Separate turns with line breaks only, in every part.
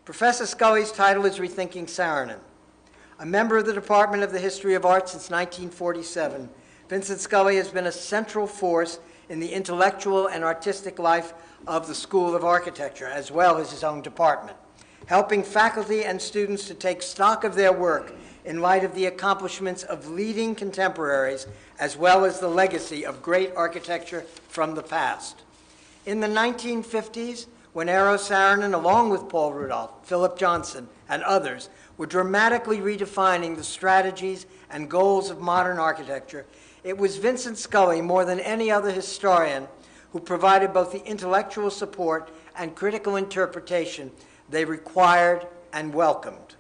Professor Scully's title is Rethinking Saarinen. A member of the Department of the History of Art since 1947, Vincent Scully has been a central force in the intellectual and artistic life of the School of Architecture, as well as his own department, helping faculty and students to take stock of their work in light of the accomplishments of leading contemporaries, as well as the legacy of great architecture from the past. In the 1950s, when Eero Saarinen, along with Paul Rudolph, Philip Johnson, and others, were dramatically redefining the strategies and goals of modern architecture, it was Vincent Scully, more than any other historian, who provided both the intellectual support and critical interpretation they required and welcomed.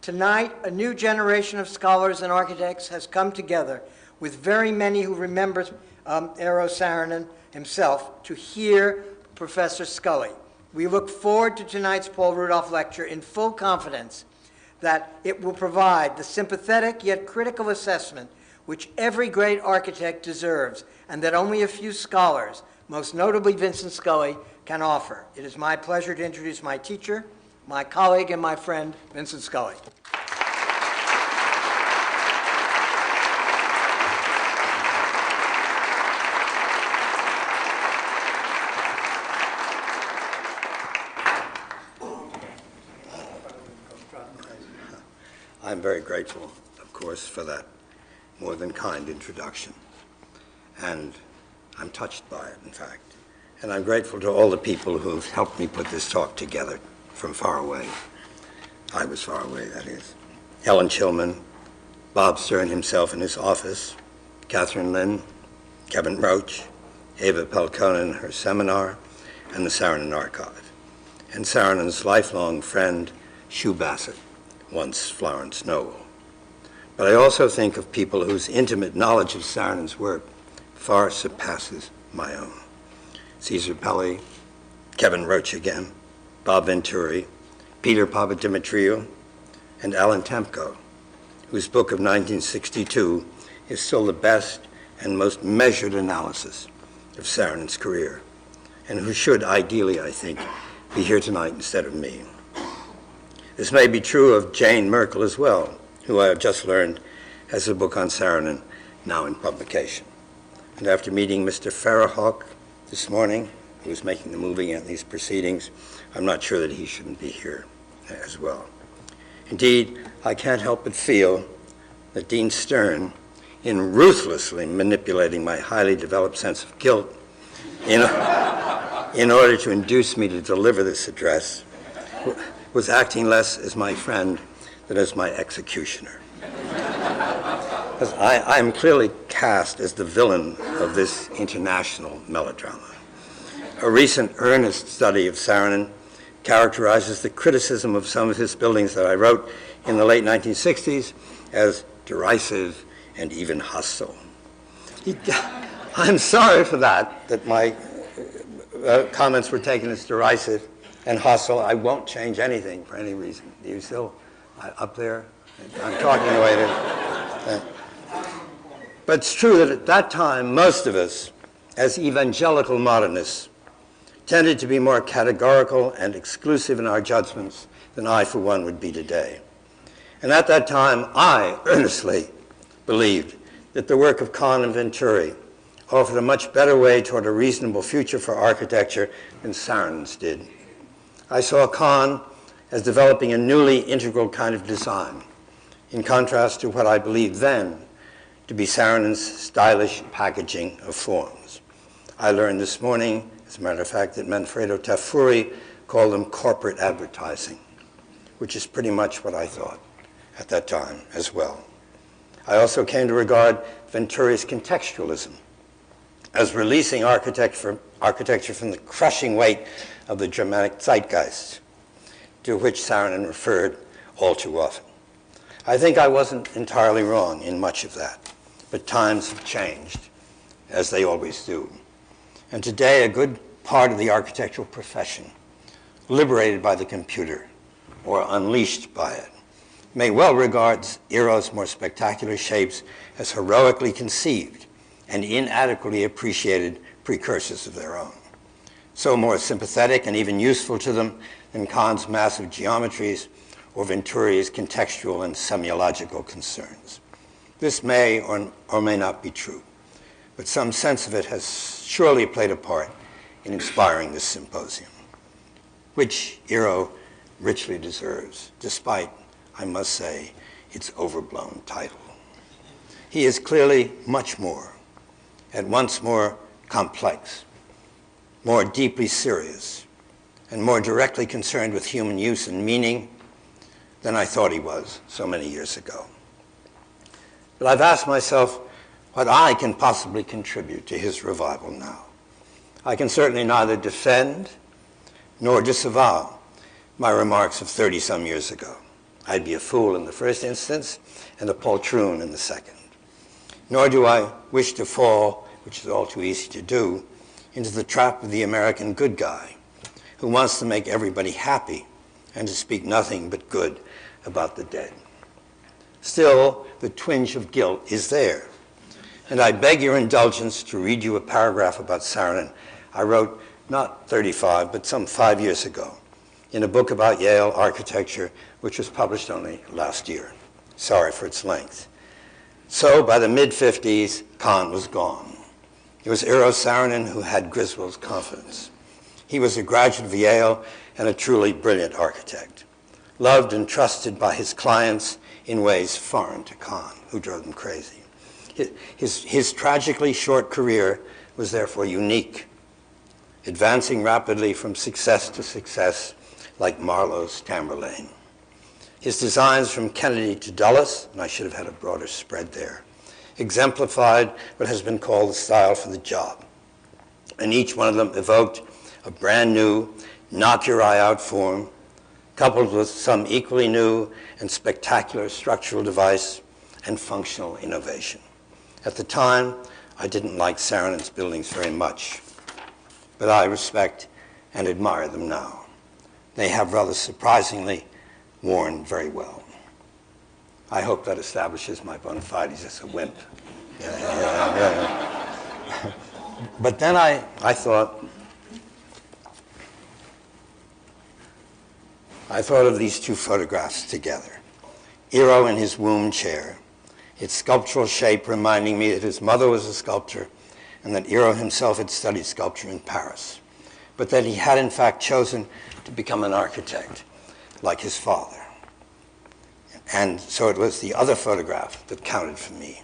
Tonight, a new generation of scholars and architects has come together, with very many who remember Eero Saarinen himself, to hear Professor Scully. We look forward to tonight's Paul Rudolph lecture in full confidence that it will provide the sympathetic yet critical assessment which every great architect deserves, and that only a few scholars, most notably Vincent Scully, can offer. It is my pleasure to introduce my teacher, my colleague, and my friend, Vincent Scully.
I'm very grateful, of course, for that more than kind introduction. And I'm touched by it, in fact. And I'm grateful to all the people who've helped me put this talk together from far away. I was far away, that is. Helen Chilman, Bob Stern himself in his office, Catherine Lynn, Kevin Roach, Eva Pelkona in her seminar, and the Saarinen Archive. And Saarinen's lifelong friend, Shu Bassett, once Florence Noel. But I also think of people whose intimate knowledge of Saarinen's work far surpasses my own. Caesar Pelli, Kevin Roach again, Bob Venturi, Peter Papadimitriou, and Alan Tempko, whose book of 1962 is still the best and most measured analysis of Saarinen's career, and who should ideally, I think, be here tonight instead of me. This may be true of Jane Merkel as well, who I have just learned has a book on Saarinen now in publication. And after meeting Mr. Farahawk this morning, who is making the movie and these proceedings, I'm not sure that he shouldn't be here as well. Indeed, I can't help but feel that Dean Stern, in ruthlessly manipulating my highly developed sense of guilt in order to induce me to deliver this address, was acting less as my friend than as my executioner. I am clearly cast as the villain of this international melodrama. A recent earnest study of Saarinen characterizes the criticism of some of his buildings that I wrote in the late 1960s as derisive and even hostile. I'm sorry for that my comments were taken as derisive and hostile. I won't change anything for any reason. Do you still up there? I'm talking away to. But it's true that at that time, most of us, as evangelical modernists, tended to be more categorical and exclusive in our judgments than I, for one, would be today. And at that time, I earnestly believed that the work of Kahn and Venturi offered a much better way toward a reasonable future for architecture than Saarinen's did. I saw Kahn as developing a newly integral kind of design, in contrast to what I believed then to be Saarinen's stylish packaging of forms. I learned this morning, as a matter of fact, that Manfredo Tafuri called them corporate advertising, which is pretty much what I thought at that time as well. I also came to regard Venturi's contextualism as releasing architecture from the crushing weight of the Germanic zeitgeist, to which Saarinen referred all too often. I think I wasn't entirely wrong in much of that, but times have changed, as they always do. And today, a good part of the architectural profession, liberated by the computer or unleashed by it, may well regard Eero's more spectacular shapes as heroically conceived and inadequately appreciated precursors of their own. so more sympathetic and even useful to them than Kahn's massive geometries or Venturi's contextual and semiological concerns. This may or may not be true, but some sense of it has surely played a part in inspiring this symposium, which Eero richly deserves, despite, I must say, its overblown title. He is clearly much more, at once more complex, more deeply serious, and more directly concerned with human use and meaning than I thought he was so many years ago. But I've asked myself what I can possibly contribute to his revival now. I can certainly neither defend nor disavow my remarks of 30-some years ago. I'd be a fool in the first instance and a poltroon in the second. Nor do I wish to fall, which is all too easy to do, into the trap of the American good guy who wants to make everybody happy and to speak nothing but good about the dead. Still, the twinge of guilt is there. And I beg your indulgence to read you a paragraph about Saarinen I wrote not 35, but some 5 years ago in a book about Yale architecture, which was published only last year. Sorry for its length. So by the mid-50s, Kahn was gone. It was Eero Saarinen who had Griswold's confidence. He was a graduate of Yale and a truly brilliant architect, loved and trusted by his clients in ways foreign to Kahn, who drove them crazy. His tragically short career was therefore unique, advancing rapidly from success to success like Marlowe's Tamerlane. His designs from Kennedy to Dulles, and I should have had a broader spread there, exemplified what has been called the style for the job. And each one of them evoked a brand new, knock-your-eye-out form, coupled with some equally new and spectacular structural device and functional innovation. At the time, I didn't like Saarinen's buildings very much, but I respect and admire them now. They have rather surprisingly worn very well. I hope that establishes my bona fides as a wimp. But then I thought of these two photographs together. Eero in his womb chair, its sculptural shape reminding me that his mother was a sculptor and that Eero himself had studied sculpture in Paris, but that he had in fact chosen to become an architect like his father. And so it was the other photograph that counted for me,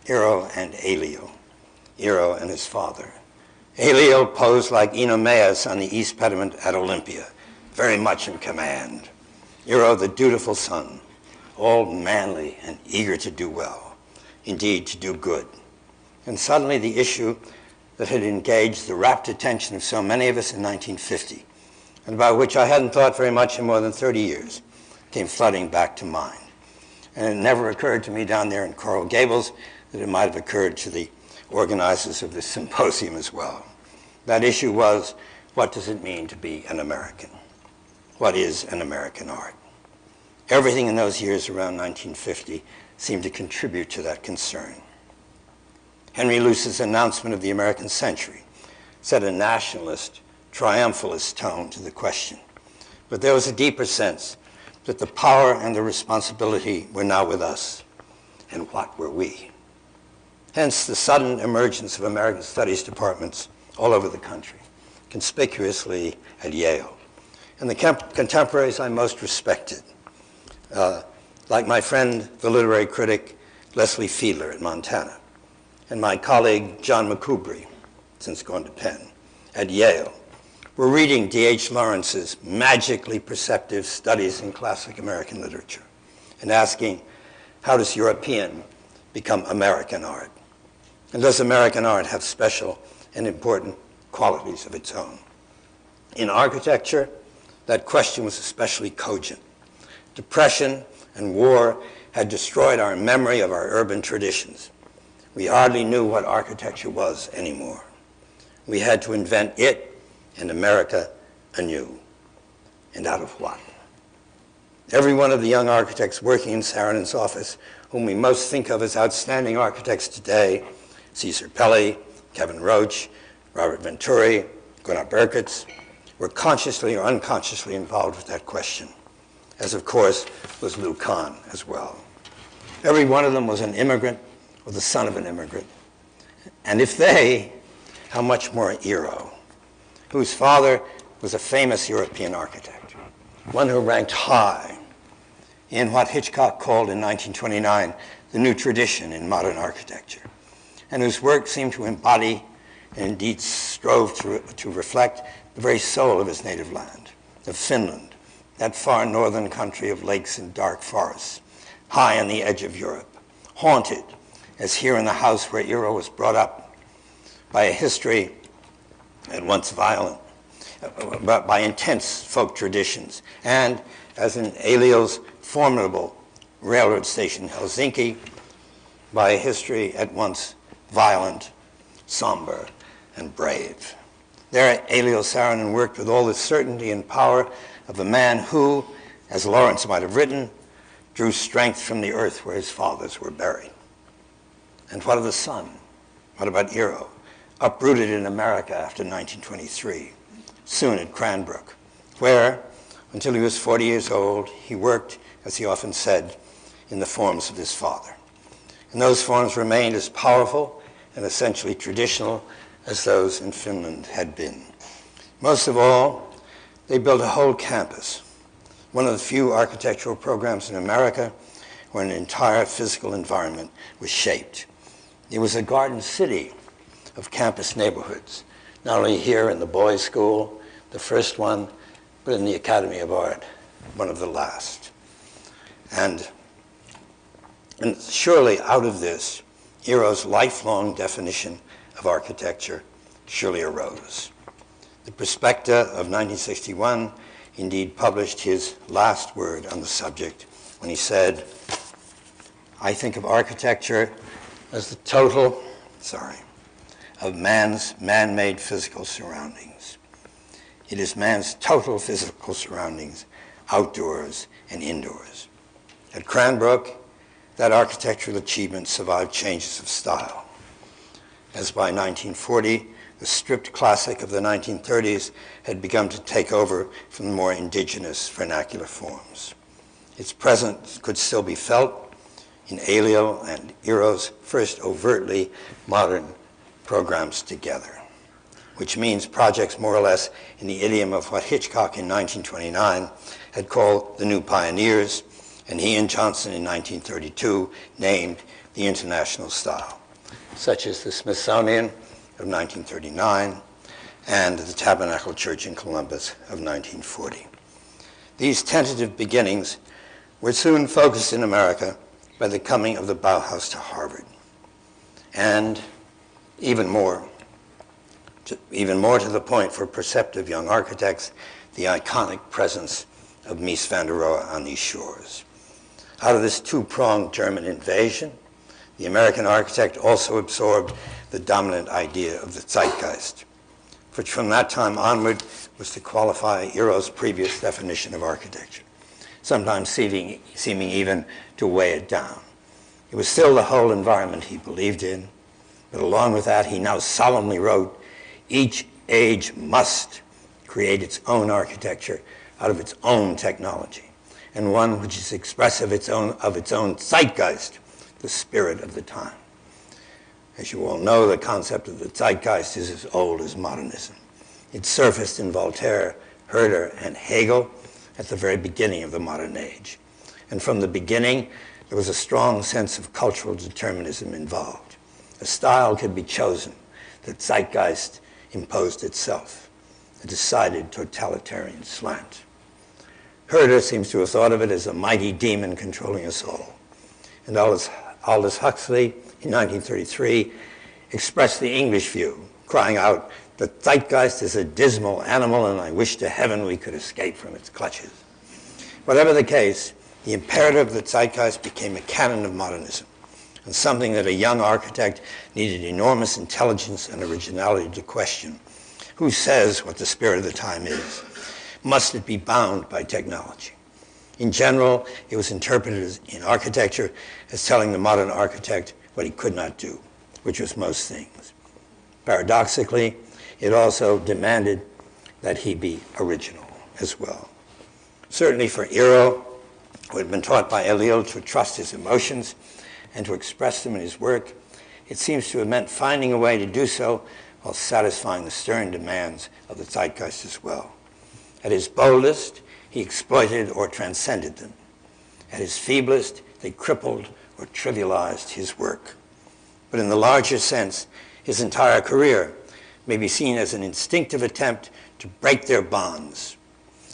Eero and Elio, Eero and his father. Elio posed like Oenomaus on the east pediment at Olympia, very much in command. Eero, the dutiful son, all manly and eager to do well, indeed to do good. And suddenly the issue that had engaged the rapt attention of so many of us in 1950, and about which I hadn't thought very much in more than 30 years, came flooding back to mind. And it never occurred to me down there in Coral Gables that it might have occurred to the organizers of this symposium as well. That issue was, what does it mean to be an American? What is an American art? Everything in those years around 1950 seemed to contribute to that concern. Henry Luce's announcement of the American century set a nationalist, triumphalist tone to the question. But there was a deeper sense that the power and the responsibility were now with us. And what were we? Hence the sudden emergence of American studies departments all over the country, conspicuously at Yale. And the contemporaries I most respected, like my friend, the literary critic Leslie Fiedler at Montana, and my colleague John McCubry, since gone to Penn, at Yale, were reading D.H. Lawrence's magically perceptive studies in classic American literature and asking, how does European become American art? And does American art have special and important qualities of its own? In architecture, that question was especially cogent. Depression and war had destroyed our memory of our urban traditions. We hardly knew what architecture was anymore. We had to invent it and America anew. And out of what? Every one of the young architects working in Saarinen's office, whom we most think of as outstanding architects today, Cesar Pelli, Kevin Roach, Robert Venturi, Gunnar Berkowitz, were consciously or unconsciously involved with that question, as of course was Lou Kahn as well. Every one of them was an immigrant or the son of an immigrant. And if they, how much more Eero, whose father was a famous European architect, one who ranked high in what Hitchcock called in 1929 the new tradition in modern architecture, and whose work seemed to embody and indeed strove to reflect the very soul of his native land, of Finland, that far northern country of lakes and dark forests, high on the edge of Europe, haunted, as here in the house where Eero was brought up, by a history at once violent, but by intense folk traditions, and, as in Eilio's formidable railroad station, Helsinki, by a history at once violent, somber, and brave. There, Eero Saarinen worked with all the certainty and power of a man who, as Lawrence might have written, drew strength from the earth where his fathers were buried. And what of the son? What about Eero, uprooted in America after 1923, soon at Cranbrook, where, until he was 40 years old, he worked, as he often said, in the forms of his father. And those forms remained as powerful and essentially traditional as those in Finland had been. Most of all, they built a whole campus, one of the few architectural programs in America where an entire physical environment was shaped. It was a garden city of campus neighborhoods, not only here in the boys' school, the first one, but in the Academy of Art, one of the last. And surely out of this, Eero's lifelong definition of architecture surely arose. The Prospecta of 1961 indeed published his last word on the subject when he said, "I think of architecture as the total, of man's man-made physical surroundings. It is man's total physical surroundings, outdoors and indoors." At Cranbrook, that architectural achievement survived changes of style. As by 1940, the stripped classic of the 1930s had begun to take over from the more indigenous vernacular forms. Its presence could still be felt in Eilio and Eero's first overtly modern programs together, which means projects more or less in the idiom of what Hitchcock in 1929 had called the New Pioneers, and he and Johnson in 1932 named the International Style, such as the Smithsonian of 1939 and the Tabernacle Church in Columbus of 1940. These tentative beginnings were soon focused in America by the coming of the Bauhaus to Harvard, and even more to the point for perceptive young architects, the iconic presence of Mies van der Rohe on these shores. Out of this two-pronged German invasion, the American architect also absorbed the dominant idea of the zeitgeist, which from that time onward was to qualify Eero's previous definition of architecture, sometimes seeming even to weigh it down. It was still the whole environment he believed in, but along with that, he now solemnly wrote, "Each age must create its own architecture out of its own technology, and one which is expressive of its own zeitgeist, the spirit of the time." As you all know, the concept of the zeitgeist is as old as modernism. It surfaced in Voltaire, Herder, and Hegel at the very beginning of the modern age. And from the beginning, there was a strong sense of cultural determinism involved. A style could be chosen. The zeitgeist imposed itself, a decided totalitarian slant. Herder seems to have thought of it as a mighty demon controlling us all. And Aldous Huxley, in 1933, expressed the English view, crying out, "The zeitgeist is a dismal animal, and I wish to heaven we could escape from its clutches." Whatever the case, the imperative of the zeitgeist became a canon of modernism, and something that a young architect needed enormous intelligence and originality to question. Who says what the spirit of the time is? Must it be bound by technology? In general, it was interpreted in architecture as telling the modern architect what he could not do, which was most things. Paradoxically, it also demanded that he be original as well. Certainly for Eero, who had been taught by Yale to trust his emotions and to express them in his work, it seems to have meant finding a way to do so while satisfying the stern demands of the zeitgeist as well. At his boldest, he exploited or transcended them. At his feeblest, they crippled or trivialized his work. But in the larger sense, his entire career may be seen as an instinctive attempt to break their bonds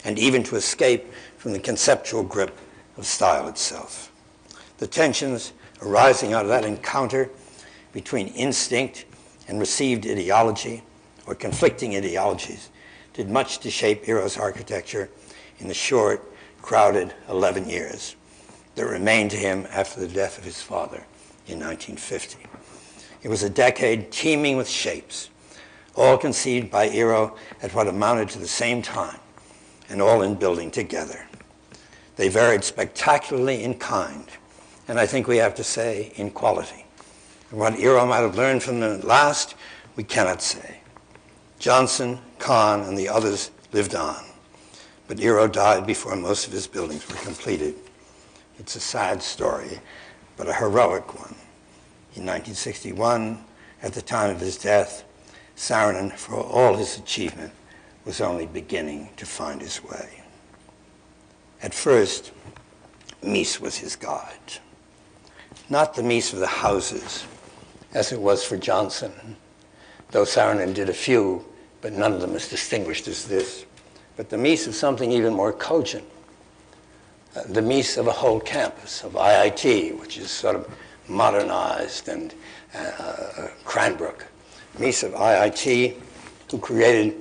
and even to escape from the conceptual grip of style itself. The tensions arising out of that encounter between instinct and received ideology, or conflicting ideologies, did much to shape Eero's architecture in the short, crowded 11 years that remained to him after the death of his father in 1950. It was a decade teeming with shapes, all conceived by Eero at what amounted to the same time, and all in building together. They varied spectacularly in kind, and I think we have to say in quality. And what Eero might have learned from them at last, we cannot say. Johnson, Kahn, and the others lived on, but Eero died before most of his buildings were completed. It's a sad story, but a heroic one. In 1961, at the time of his death, Saarinen, for all his achievement, was only beginning to find his way. At first, Mies was his guide. Not the Mies of the houses, as it was for Johnson, though Saarinen did a few, but none of them as distinguished as this, but the Mies of something even more cogent, the Mies of a whole campus, of IIT, which is sort of modernized, and Cranbrook. Mies of IIT, who created,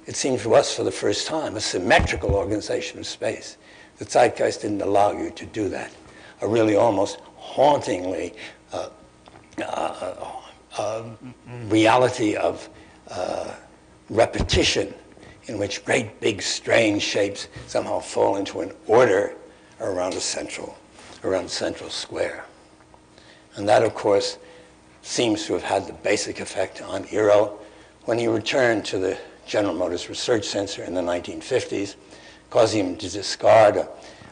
it seems to us for the first time, a symmetrical organization of space. The zeitgeist didn't allow you to do that. A really almost hauntingly reality of repetition in which great big strange shapes somehow fall into an order around a central square. And that, of course, seems to have had the basic effect on Eero when he returned to the General Motors Research Center in the 1950s, causing him to discard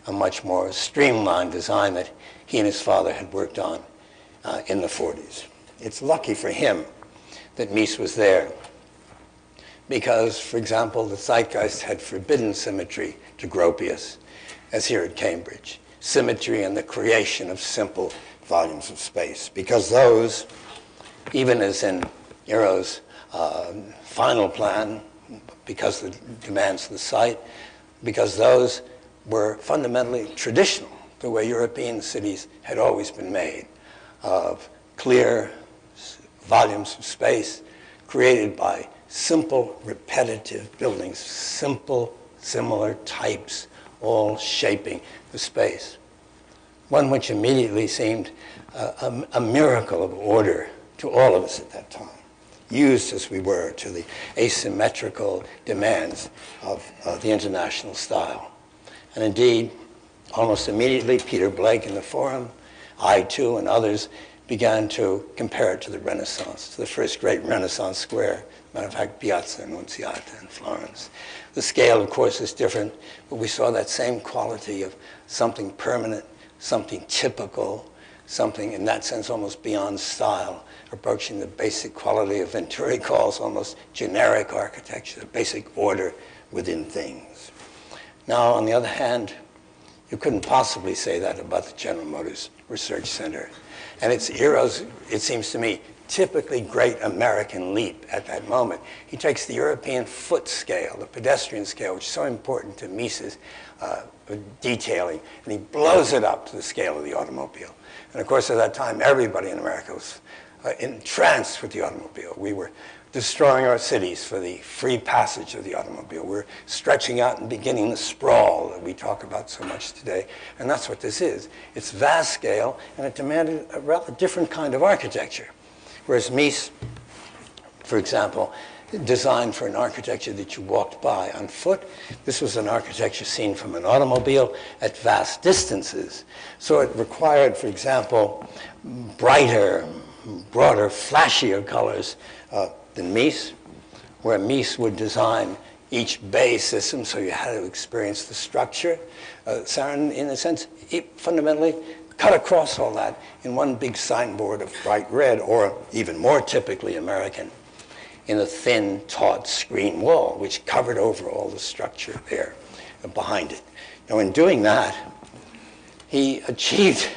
a much more streamlined design that he and his father had worked on in the 40s. It's lucky for him that Mies was there because, for example, the zeitgeist had forbidden symmetry to Gropius, as here at Cambridge, symmetry and the creation of simple volumes of space, because those, even as in Eero's final plan, because of the demands of the site, because those were fundamentally traditional, the way European cities had always been made, of clear volumes of space created by simple, repetitive buildings, simple, similar types, all shaping the space. One which immediately seemed a miracle of order to all of us at that time, used as we were to the asymmetrical demands of the international style. And indeed, almost immediately, Peter Blake in the Forum, I too, and others began to compare it to the Renaissance, to the first great Renaissance square, matter of fact, Piazza Annunziata in Florence. The scale, of course, is different, but we saw that same quality of something permanent, something typical, something in that sense almost beyond style, approaching the basic quality of Venturi calls almost generic architecture, the basic order within things. Now, on the other hand, you couldn't possibly say that about the General Motors Research Center. And it's Eero's, it seems to me, typically great American leap at that moment. He takes the European foot scale, the pedestrian scale, which is so important to Mies's detailing, and he blows it up to the scale of the automobile. And of course, at that time, everybody in America was entranced with the automobile. We were destroying our cities for the free passage of the automobile. We're stretching out and beginning the sprawl that we talk about so much today. And that's what this is. It's vast scale, and it demanded a rather different kind of architecture. Whereas Mies, for example, designed for an architecture that you walked by on foot. This was an architecture seen from an automobile at vast distances. So it required, for example, brighter, broader, flashier colors than Mies, where Mies would design each bay system, so you had to experience the structure. Saarinen, in a sense, fundamentally cut across all that in one big signboard of bright red, or even more typically American, in a thin, taut screen wall, which covered over all the structure there behind it. Now, in doing that, he achieved,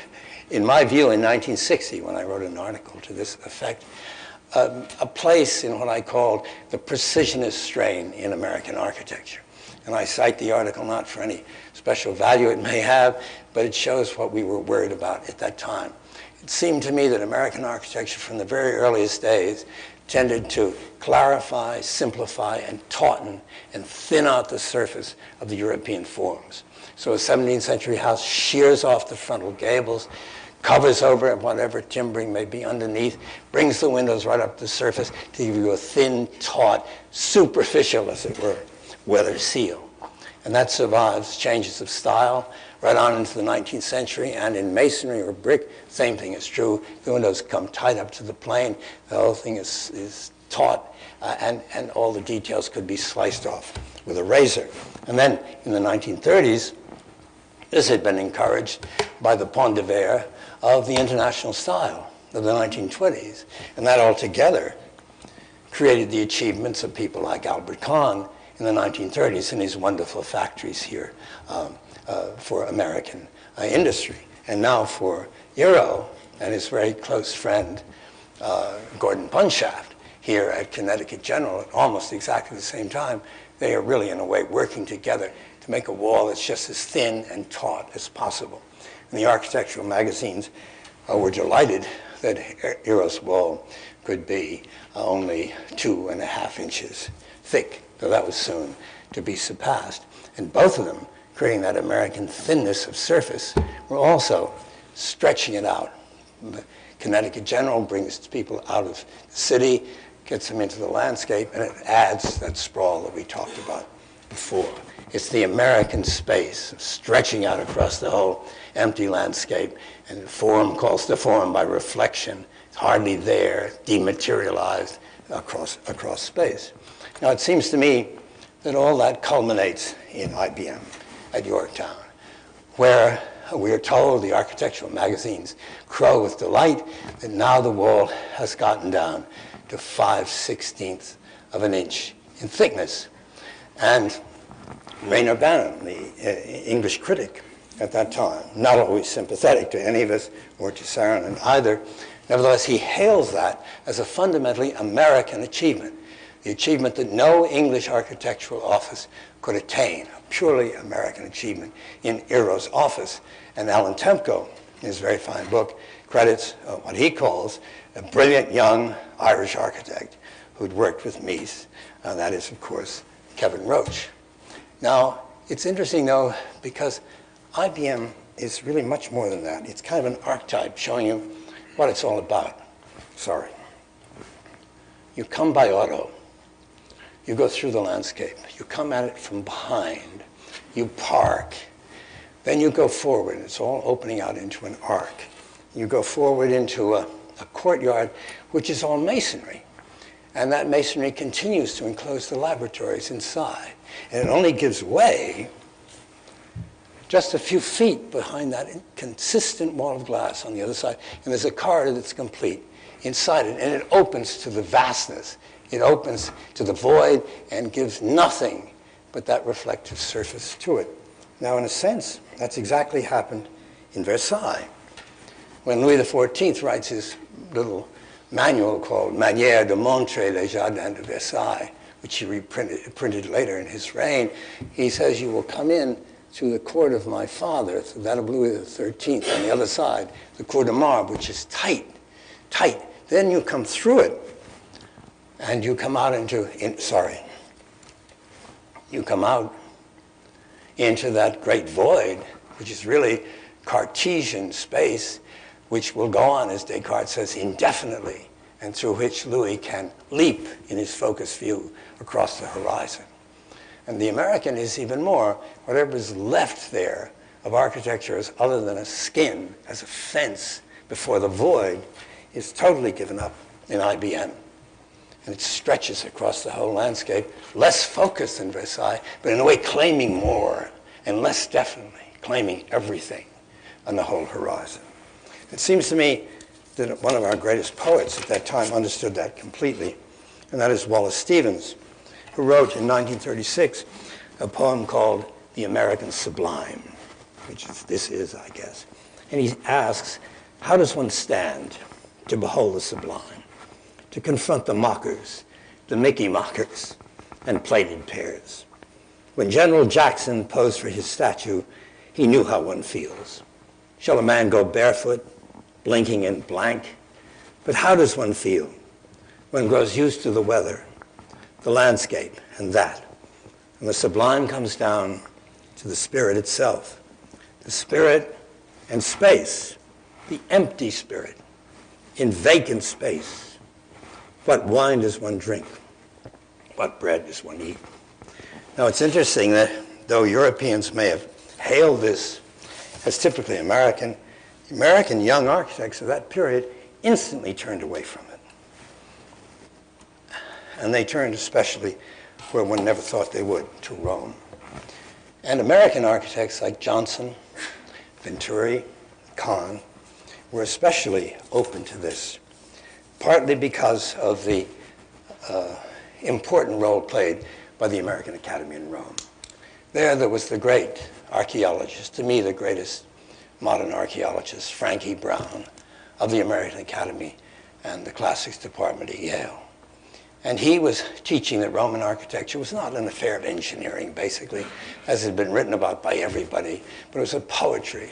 in my view, in 1960, when I wrote an article to this effect, a place in what I called the precisionist strain in American architecture. And I cite the article not for any special value it may have, but it shows what we were worried about at that time. It seemed to me that American architecture from the very earliest days tended to clarify, simplify, and tauten and thin out the surface of the European forms. So a 17th century house shears off the frontal gables, covers over it whatever timbering may be underneath, brings the windows right up to the surface to give you a thin, taut, superficial, as it were, weather seal. And that survives changes of style right on into the 19th century, and in masonry or brick, same thing is true. The windows come tight up to the plane. The whole thing is taut, and all the details could be sliced off with a razor. And then in the 1930s, this had been encouraged by the Pont de Verre of the international style of the 1920s. And that altogether created the achievements of people like Albert Kahn in the 1930s in his wonderful factories here for American industry. And now for Eero and his very close friend, Gordon Punshaft, here at Connecticut General at almost exactly the same time, they are really, in a way, working together to make a wall that's just as thin and taut as possible. And the architectural magazines were delighted that Eero's wall could be only 2.5 inches thick, though that was soon to be surpassed. And both of them, creating that American thinness of surface, were also stretching it out. The Connecticut General brings people out of the city, gets them into the landscape, and it adds that sprawl that we talked about before. It's the American space stretching out across the whole empty landscape, and the form calls to form by reflection. It's hardly there, dematerialized across space. Now, it seems to me that all that culminates in IBM at Yorktown, where we are told, the architectural magazines crow with delight, that now the wall has gotten down to 5/16 of an inch in thickness. And Rayner Banham, the English critic at that time, not always sympathetic to any of us or to Saarinen either, nevertheless, he hails that as a fundamentally American achievement, the achievement that no English architectural office could attain, a purely American achievement in Eero's office. And Alan Temko, in his very fine book, credits what he calls a brilliant young Irish architect who'd worked with Mies. That is, of course, Kevin Roche. Now, it's interesting, though, because IBM is really much more than that. It's kind of an archetype showing you what it's all about. Sorry. You come by auto. You go through the landscape. You come at it from behind. You park. Then you go forward. It's all opening out into an arc. You go forward into a courtyard, which is all masonry. And that masonry continues to enclose the laboratories inside. And it only gives way just a few feet behind that consistent wall of glass on the other side. And there's a corridor that's complete inside it. And it opens to the vastness. It opens to the void and gives nothing but that reflective surface to it. Now, in a sense, that's exactly happened in Versailles. When Louis XIV writes his little manual called Manière de montrer les jardins de Versailles, which he printed later in his reign, he says, you will come in through the court of my father, that of Louis XIII, on the other side, the Cour de Marbre, which is tight. Then you come through it, and you come out you come out into that great void, which is really Cartesian space, which will go on, as Descartes says, indefinitely, and through which Louis can leap in his focus view across the horizon. And the American is even more, whatever is left there of architecture as other than a skin, as a fence before the void, is totally given up in IBM. and it stretches across the whole landscape, less focused than Versailles, but in a way claiming more, and less definitely claiming everything on the whole horizon. It seems to me that one of our greatest poets at that time understood that completely, and that is Wallace Stevens, who wrote in 1936 a poem called The American Sublime, which this is, I guess. And he asks, how does one stand to behold the sublime, to confront the mockers, the Mickey mockers, and plated pears? When General Jackson posed for his statue, he knew how one feels. Shall a man go barefoot, blinking in blank? But how does one feel? One grows used to the weather, the landscape, and that. And the sublime comes down to the spirit itself. The spirit and space, the empty spirit in vacant space. What wine does one drink? What bread does one eat? Now it's interesting that though Europeans may have hailed this as typically American young architects of that period instantly turned away from it. And they turned especially where one never thought they would, to Rome. And American architects like Johnson, Venturi, Kahn were especially open to this, partly because of the important role played by the American Academy in Rome. There was the great archaeologist, to me the greatest modern archaeologist, Frankie Brown of the American Academy and the Classics Department at Yale. And he was teaching that Roman architecture was not an affair of engineering, basically, as had been written about by everybody, but it was a poetry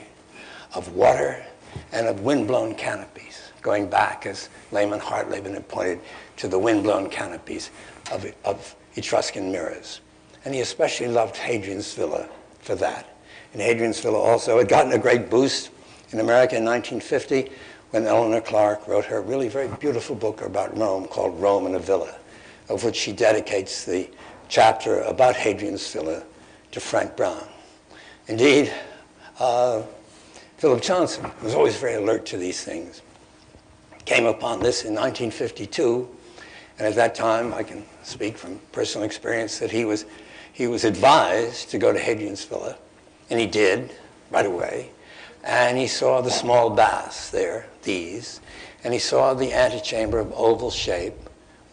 of water and of windblown canopies, going back, as Lehman Hartleben had pointed, to the windblown canopies of Etruscan mirrors. And he especially loved Hadrian's Villa for that. And Hadrian's Villa also had gotten a great boost in America in 1950 when Eleanor Clark wrote her really very beautiful book about Rome called Rome in a Villa, of which she dedicates the chapter about Hadrian's Villa to Frank Brown. Indeed, Philip Johnson was always very alert to these things. Came upon this in 1952, and at that time, I can speak from personal experience, that he was advised to go to Hadrian's Villa, and he did right away. And he saw the small baths there, these, and he saw the antechamber of oval shape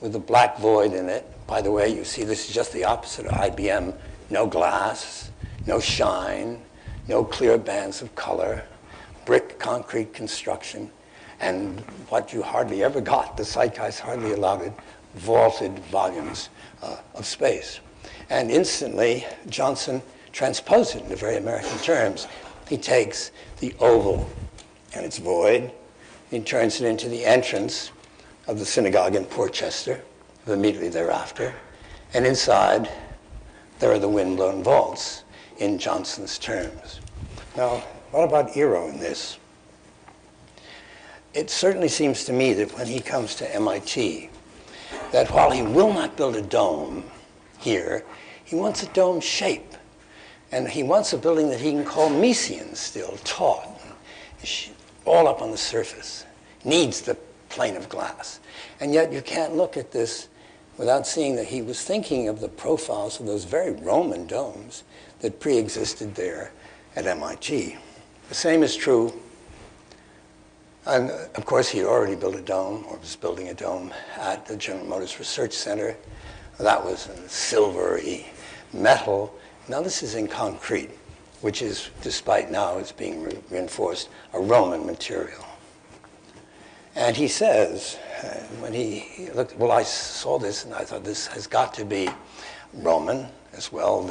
with a black void in it. By the way, you see this is just the opposite of IBM. No glass, no shine, no clear bands of color, brick concrete construction, and what you hardly ever got, the zeitgeist hardly allowed it, vaulted volumes of space. And instantly, Johnson transposed it into very American terms. He takes the oval and its void, he turns it into the entrance of the synagogue in Portchester, immediately thereafter, and inside there are the windblown vaults in Johnson's terms. Now, what about Eero in this? It certainly seems to me that when he comes to MIT, that while he will not build a dome here, he wants a dome shape. And he wants a building that he can call Mesian still, taut, all up on the surface, needs the plane of glass. And yet you can't look at this without seeing that he was thinking of the profiles of those very Roman domes that pre-existed there at MIT. The same is true, and of course he had already built a dome, or was building a dome at the General Motors Research Center. That was in silvery metal. Now this is in concrete, which is, despite now it's being reinforced, a Roman material. And he says, when he looked, well, I saw this and I thought this has got to be Roman as well,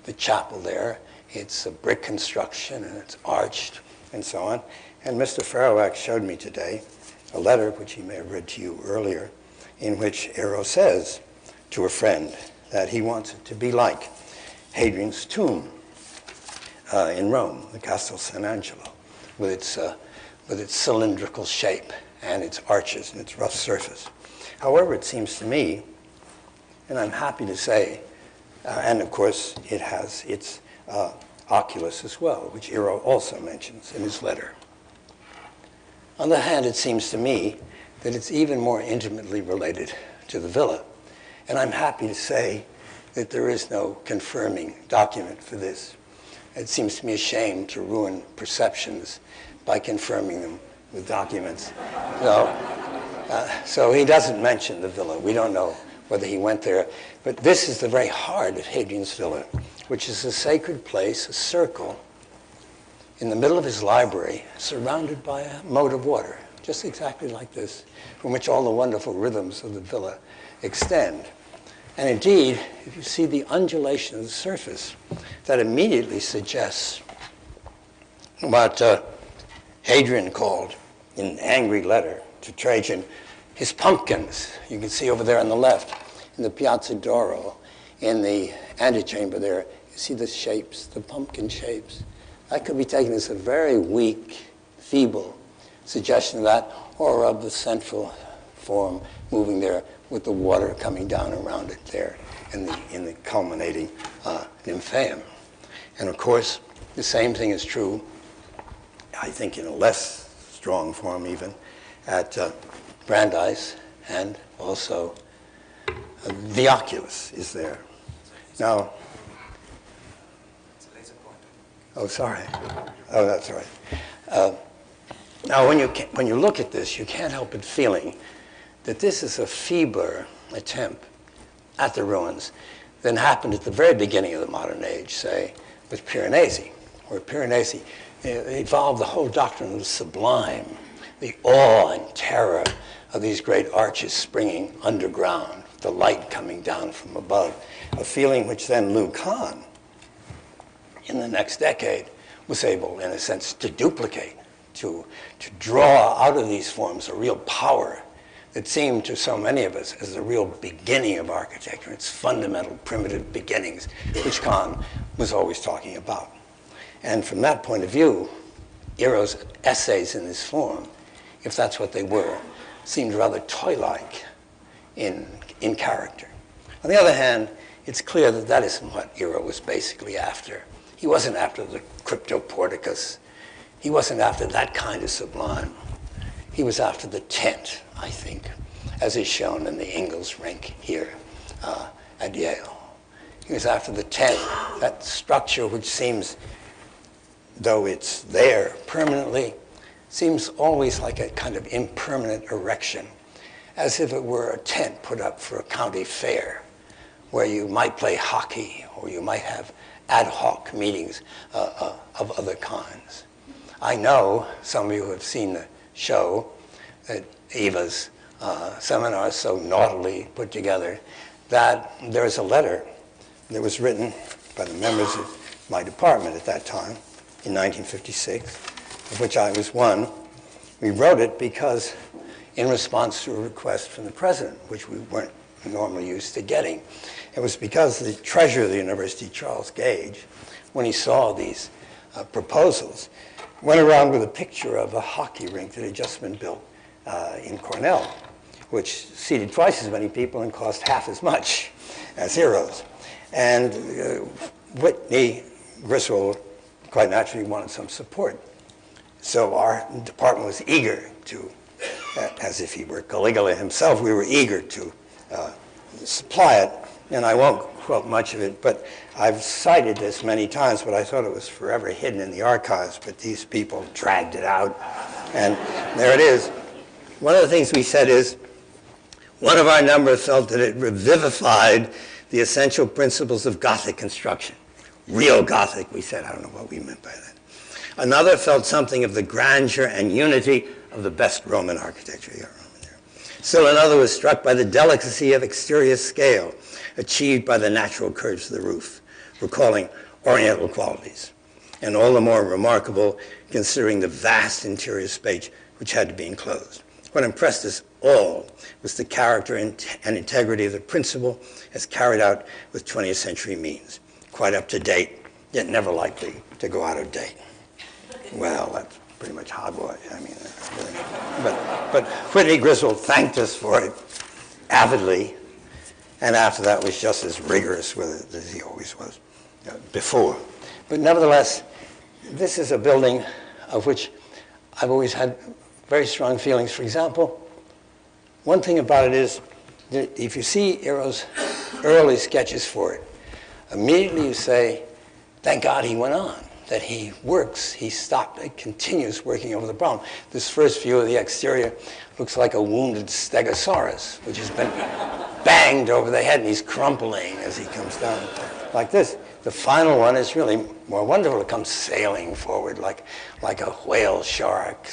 the chapel there. It's a brick construction and it's arched and so on. And Mr. Farrowack showed me today a letter, which he may have read to you earlier, in which Eero says to a friend that he wants it to be like Hadrian's tomb in Rome, the Castel San Angelo, with its cylindrical shape and its arches and its rough surface. However, it seems to me, and I'm happy to say, and of course it has its oculus as well, which Eero also mentions in his letter. On the other hand, it seems to me that it's even more intimately related to the villa. And I'm happy to say that there is no confirming document for this. It seems to me a shame to ruin perceptions by confirming them with documents. So he doesn't mention the villa. We don't know whether he went there. But this is the very heart of Hadrian's Villa, which is a sacred place, a circle, in the middle of his library, surrounded by a moat of water, just exactly like this, from which all the wonderful rhythms of the villa extend. And indeed, if you see the undulation of the surface, that immediately suggests what Hadrian called, in an angry letter to Trajan, his pumpkins. You can see over there on the left, in the Piazza d'Oro, in the antechamber there, you see the shapes, the pumpkin shapes. That could be taken as a very weak, feeble suggestion of that, or of the central form moving there with the water coming down around it there in the culminating nymphaeum. And of course, the same thing is true, I think in a less strong form even, at Brandeis, and also the oculus is there. Now, oh, sorry. Oh, that's all right. Now, when you look at this, you can't help but feeling that this is a feebler attempt at the ruins than happened at the very beginning of the modern age, say, with Piranesi, where Piranesi evolved the whole doctrine of the sublime, the awe and terror of these great arches springing underground, the light coming down from above, a feeling which then Lou Kahn, in the next decade, was able, in a sense, to duplicate, to draw out of these forms a real power that seemed to so many of us as the real beginning of architecture, its fundamental primitive beginnings, which Kahn was always talking about. And from that point of view, Eero's essays in this form, if that's what they were, seemed rather toy-like in character. On the other hand, it's clear that that isn't what Eero was basically after. He wasn't after the cryptoporticus. He wasn't after that kind of sublime. He was after the tent, I think, as is shown in the Ingalls rink here at Yale. He was after the tent, that structure which seems, though it's there permanently, seems always like a kind of impermanent erection, as if it were a tent put up for a county fair, where you might play hockey, or you might have ad hoc meetings of other kinds. I know some of you have seen the show that Eva's seminar so naughtily put together, that there's a letter that was written by the members of my department at that time, in 1956, of which I was one. We wrote it because, in response to a request from the president, which we weren't normally used to getting. It was because the treasurer of the university, Charles Gage, when he saw these proposals, went around with a picture of a hockey rink that had just been built in Cornell, which seated twice as many people and cost half as much as Eero's. And Whitney Griswold quite naturally wanted some support. So our department was eager to, as if he were Caligula himself, we were eager to supply it. And I won't quote much of it, but I've cited this many times, but I thought it was forever hidden in the archives, but these people dragged it out. And there it is. One of the things we said is, one of our number felt that it revivified the essential principles of Gothic construction. Real Gothic, we said. I don't know what we meant by that. Another felt something of the grandeur and unity of the best Roman architecture. Still another was struck by the delicacy of exterior scale achieved by the natural curves of the roof, recalling Oriental qualities, and all the more remarkable considering the vast interior space which had to be enclosed. What impressed us all was the character and integrity of the principle as carried out with 20th century means, quite up to date, yet never likely to go out of date. Well, that's pretty much hogwash. I mean, but Whitney Griswold thanked us for it avidly, and after that was just as rigorous with it as he always was before. But nevertheless, this is a building of which I've always had very strong feelings. For example, one thing about it is if you see Eero's early sketches for it, immediately you say, thank God he went on, that he works, he stopped, he continues working over the problem. This first view of the exterior looks like a wounded stegosaurus, which has been banged over the head, and he's crumpling as he comes down like this. The final one is really more wonderful. It comes sailing forward like a whale shark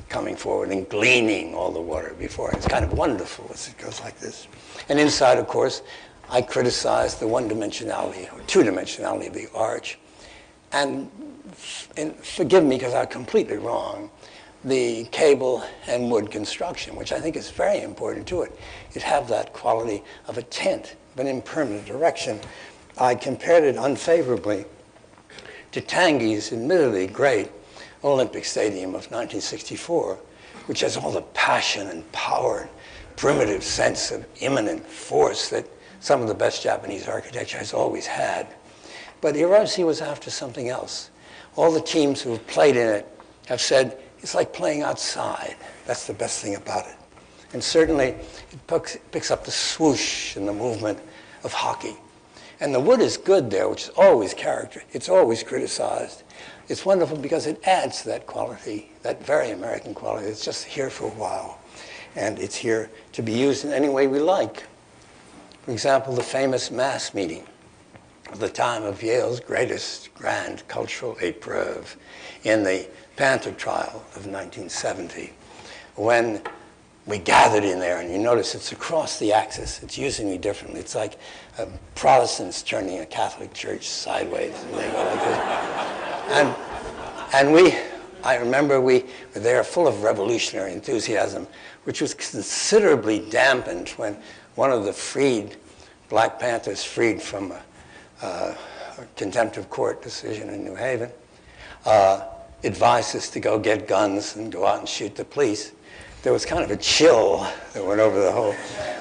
coming forward and gleaning all the water before it. It's kind of wonderful as it goes like this. And inside, of course, I criticize the one-dimensionality or two-dimensionality of the arch. And forgive me because I'm completely wrong, the cable and wood construction, which I think is very important to it. It have that quality of a tent, but in permanent erection. I compared it unfavorably to Tanguy's admittedly great Olympic Stadium of 1964, which has all the passion and power and primitive sense of imminent force that some of the best Japanese architecture has always had. But Hiroshi was after something else. All the teams who have played in it have said, it's like playing outside. That's the best thing about it. And certainly, it picks up the swoosh and the movement of hockey. And the wood is good there, which is always character. It's always criticized. It's wonderful because it adds to that quality, that very American quality. It's just here for a while. And it's here to be used in any way we like. For example, the famous mass meeting of the time of Yale's greatest grand cultural épreuve in the Panther trial of 1970, when we gathered in there, and you notice it's across the axis. It's using me differently. It's like Protestants turning a Catholic church sideways. And they go like this. And I remember we were there full of revolutionary enthusiasm, which was considerably dampened when one of the freed Black Panthers, freed from a contempt of court decision in New Haven, advised us to go get guns and go out and shoot the police. There was kind of a chill that went over the whole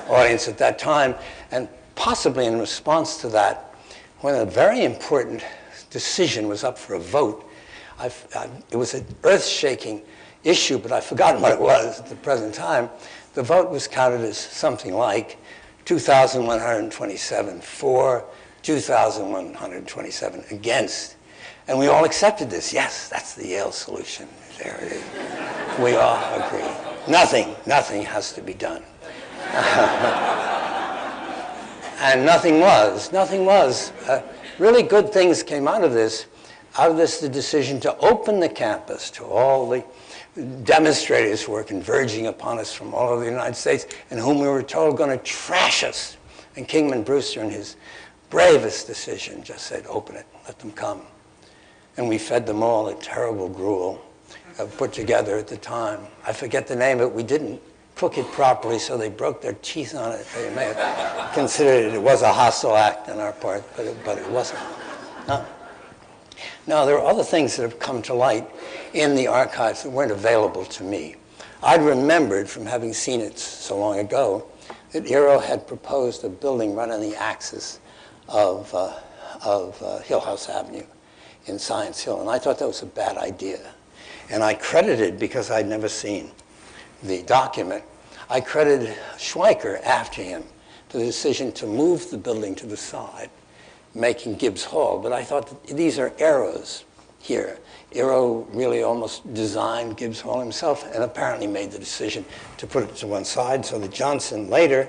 audience at that time. And possibly in response to that, when a very important decision was up for a vote, it was an earth-shaking issue, but I've forgotten what it was at the present time. The vote was counted as something like 2,127 for, 2,127 against. And we all accepted this. Yes, that's the Yale solution. There it is. We all agree. Nothing has to be done. And nothing was. Really good things came out of this. The decision to open the campus to all the demonstrators who were converging upon us from all over the United States and whom we were told going to trash us. And Kingman Brewster, in his bravest decision, just said, open it, let them come. And we fed them all a terrible gruel put together at the time. I forget the name of it. We didn't cook it properly, so they broke their teeth on it. They may have considered it was a hostile act on our part, but it wasn't. No. Now, there are other things that have come to light in the archives that weren't available to me. I'd remembered from having seen it so long ago that Eero had proposed a building right on the axis of Hill House Avenue in Science Hill, and I thought that was a bad idea. And I credited, because I'd never seen the document, I credited Schweiker after him for the decision to move the building to the side, making Gibbs Hall. But I thought that these are Eero's here. Eero really almost designed Gibbs Hall himself and apparently made the decision to put it to one side so that Johnson later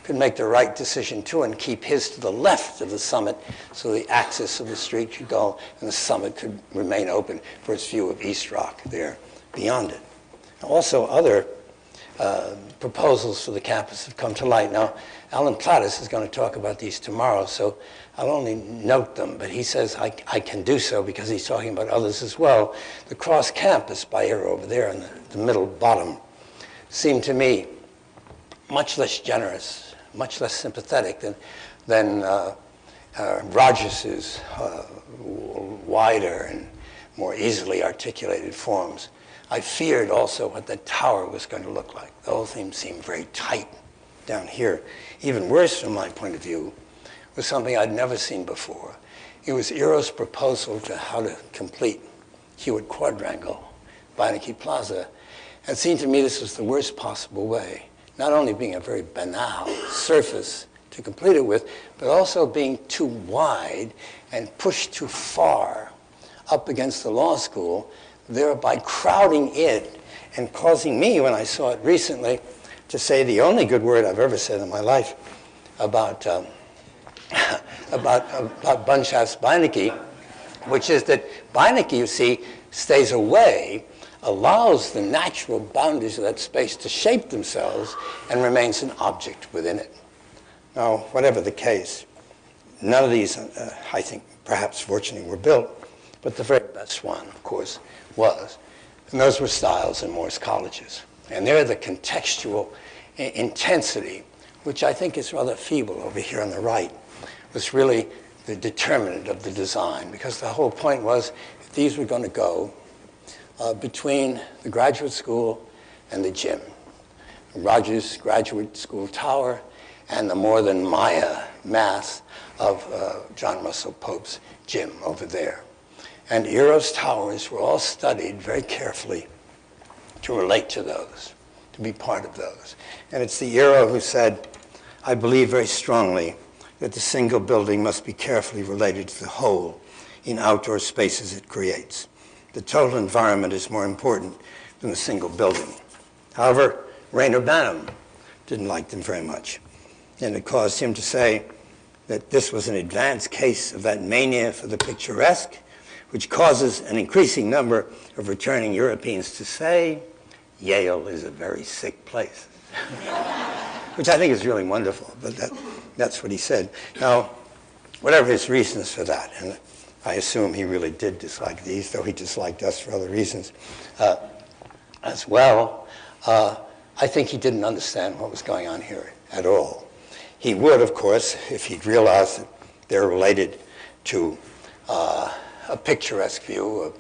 could make the right decision too and keep his to the left of the summit so the axis of the street could go and the summit could remain open for its view of East Rock there beyond it. Also, other proposals for the campus have come to light. Now, Alan Plattis is going to talk about these tomorrow, so I'll only note them, but he says I can do so because he's talking about others as well. The cross campus by Eero over there in the middle bottom seemed to me much less generous, much less sympathetic than Rogers's wider and more easily articulated forms. I feared also what that tower was going to look like. The whole thing seemed very tight down here. Even worse from my point of view was something I'd never seen before. It was Eero's proposal to how to complete Hewitt Quadrangle, Beinecke Plaza. It seemed to me this was the worst possible way.
not only being a very banal surface to complete it with, but also being too wide and pushed too far up against the law school, thereby crowding it and causing me, when I saw it recently, to say the only good word I've ever said in my life about Bunchausen-Beinecke, which is that Beinecke, you see, stays away, allows the natural boundaries of that space to shape themselves, and remains an object within it. Now, whatever the case, none of these, I think, perhaps fortunately, were built, but the very best one, of course, was. And those were Styles and Morse colleges. And they're the contextual intensity, which I think is rather feeble over here on the right, was really the determinant of the design, because the whole point was that these were going to go between the graduate school and the gym. Rogers Graduate School Tower and the more than Maya mass of John Russell Pope's gym over there. And Eero's towers were all studied very carefully to relate to those, to be part of those. And it's the Eero who said, I believe very strongly that the single building must be carefully related to the whole in outdoor spaces it creates. The total environment is more important than the single building. However, Rayner Banham didn't like them very much. And it caused him to say that this was an advanced case of that mania for the picturesque, which causes an increasing number of returning Europeans to say, Yale is a very sick place. Which I think is really wonderful, but that's what he said. Now, whatever his reasons for that, and I assume he really did dislike these, though he disliked us for other reasons as well, I think he didn't understand what was going on here at all. He would, of course, if he'd realized that they're related to a picturesque view of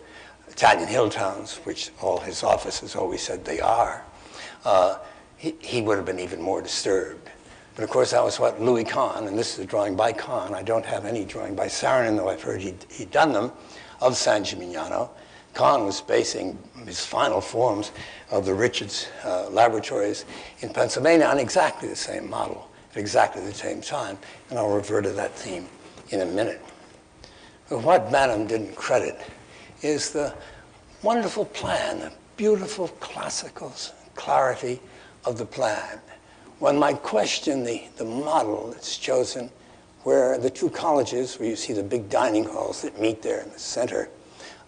Italian hill towns, which all his offices always said they are, he would have been even more disturbed. But of course, that was what Louis Kahn, and this is a drawing by Kahn. I don't have any drawing by Saarinen, though I've heard he'd done them, of San Gimignano. Kahn was basing his final forms of the Richards laboratories in Pennsylvania on exactly the same model at exactly the same time, and I'll revert to that theme in a minute. But what Banham didn't credit is the wonderful plan, the beautiful classical clarity of the plan. One might question the model that's chosen, where the two colleges, where you see the big dining halls that meet there in the center,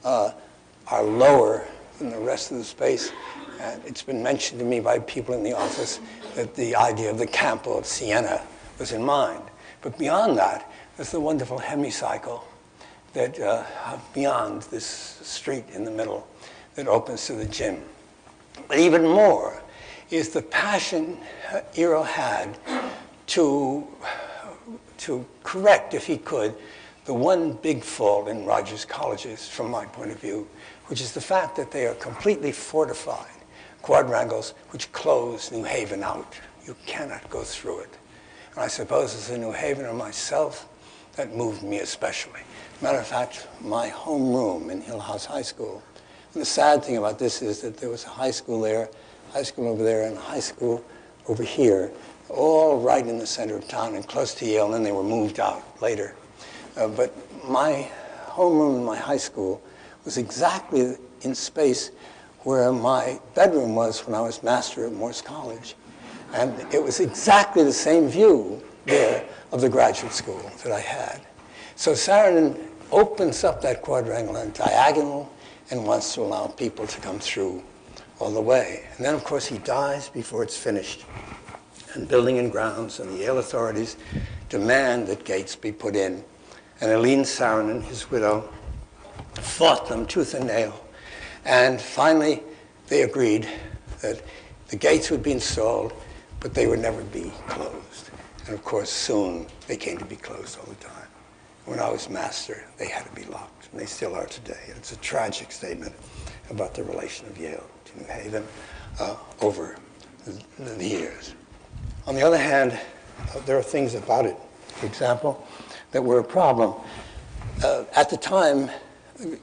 are lower than the rest of the space. And it's been mentioned to me by people in the office that the idea of the Campo of Siena was in mind. But beyond that, there's the wonderful hemicycle that beyond this street in the middle that opens to the gym. But even more is the passion Eero had to correct, if he could, the one big fault in Rogers colleges, from my point of view, which is the fact that they are completely fortified quadrangles which close New Haven out. You cannot go through it. And I suppose as a New Havener myself, that moved me especially. Matter of fact, my home room in Hill House High School, and the sad thing about this is that there was a high school there, high school over there, and a high school over here, all right in the center of town and close to Yale, and then they were moved out later. But my homeroom in my high school was exactly in space where my bedroom was when I was master at Morse College. And it was exactly the same view there of the graduate school that I had. So Saarinen opens up that quadrangle on diagonal and wants to allow people to come through all the way. And then, of course, he dies before it's finished. And Building and Grounds and the Yale authorities demand that gates be put in. And Aline Saarinen, his widow, fought them tooth and nail. And finally, they agreed that the gates would be installed, but they would never be closed. And of course, soon they came to be closed all the time. When I was master, they had to be locked, and they still are today. And it's a tragic statement about the relation of Yale to New Haven over the years. On the other hand, there are things about it, for example, that were a problem. At the time,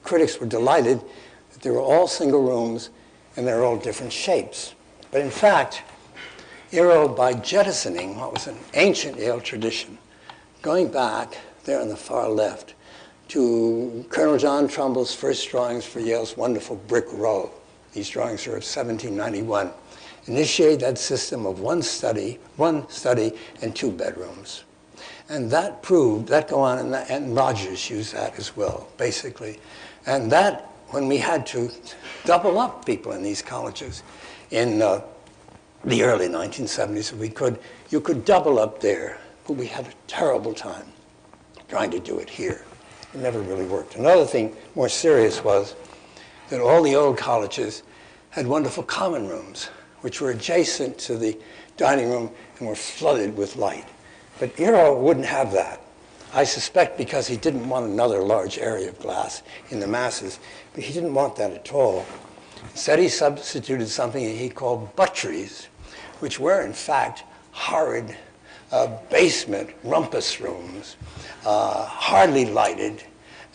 critics were delighted that they were all single rooms and they're all different shapes. But in fact, Eero, by jettisoning what was an ancient Yale tradition, going back there on the far left to Colonel John Trumbull's first drawings for Yale's wonderful brick row. These drawings are of 1791. Initiate that system of one study and 2 bedrooms. And that proved, that go on, and Rogers used that as well, basically. And that, when we had to double up people in these colleges in the early 1970s, if you could double up there, but we had a terrible time trying to do it here. It never really worked. Another thing more serious was that all the old colleges had wonderful common rooms, which were adjacent to the dining room and were flooded with light. But Eero wouldn't have that. I suspect because he didn't want another large area of glass in the masses, but he didn't want that at all. Instead, he substituted something that he called butteries, which were, in fact, horrid basement rumpus rooms, hardly lighted,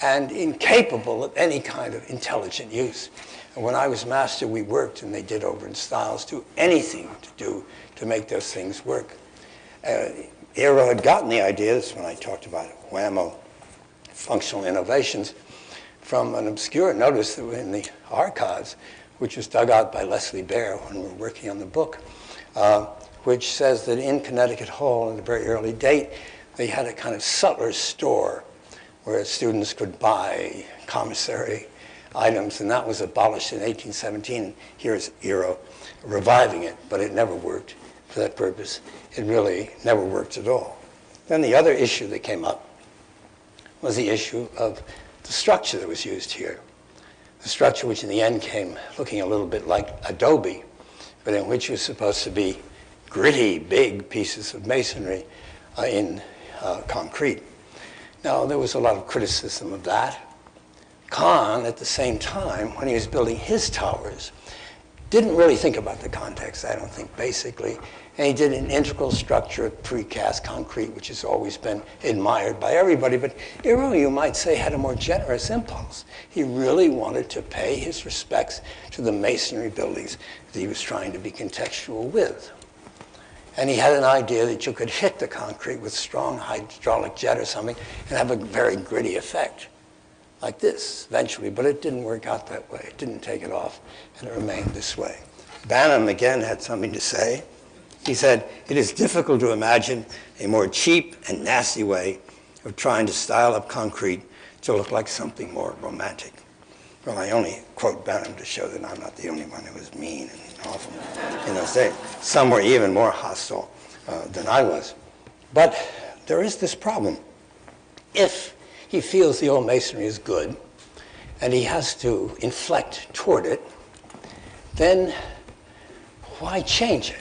and incapable of any kind of intelligent use. And when I was master, we worked, and they did over in Styles, do anything to make those things work. Eero had gotten the idea, this is when I talked about whammo, functional innovations, from an obscure notice that was in the archives, which was dug out by Leslie Baer when we were working on the book, which says that in Connecticut Hall, at a very early date, they had a kind of sutler's store where students could buy commissary items, and that was abolished in 1817. And here's Eero reviving it, but it never worked for that purpose. It really never worked at all. Then the other issue that came up was the issue of the structure that was used here. The structure which in the end came looking a little bit like adobe, but in which was supposed to be gritty, big pieces of masonry in concrete. Now, there was a lot of criticism of that. Kahn, at the same time, when he was building his towers, didn't really think about the context, I don't think, basically. And he did an integral structure of precast concrete, which has always been admired by everybody. But Eero, you might say, had a more generous impulse. He really wanted to pay his respects to the masonry buildings that he was trying to be contextual with. And he had an idea that you could hit the concrete with strong hydraulic jet or something and have a very gritty effect, like this, eventually. But it didn't work out that way. It didn't take it off, and it remained this way. Banham, again, had something to say. He said, "It is difficult to imagine a more cheap and nasty way of trying to style up concrete to look like something more romantic." Well, I only quote Banham to show that I'm not the only one who was mean and awful in those days. Some were even more hostile than I was. But there is this problem. If he feels the old masonry is good and he has to inflect toward it, then why change it?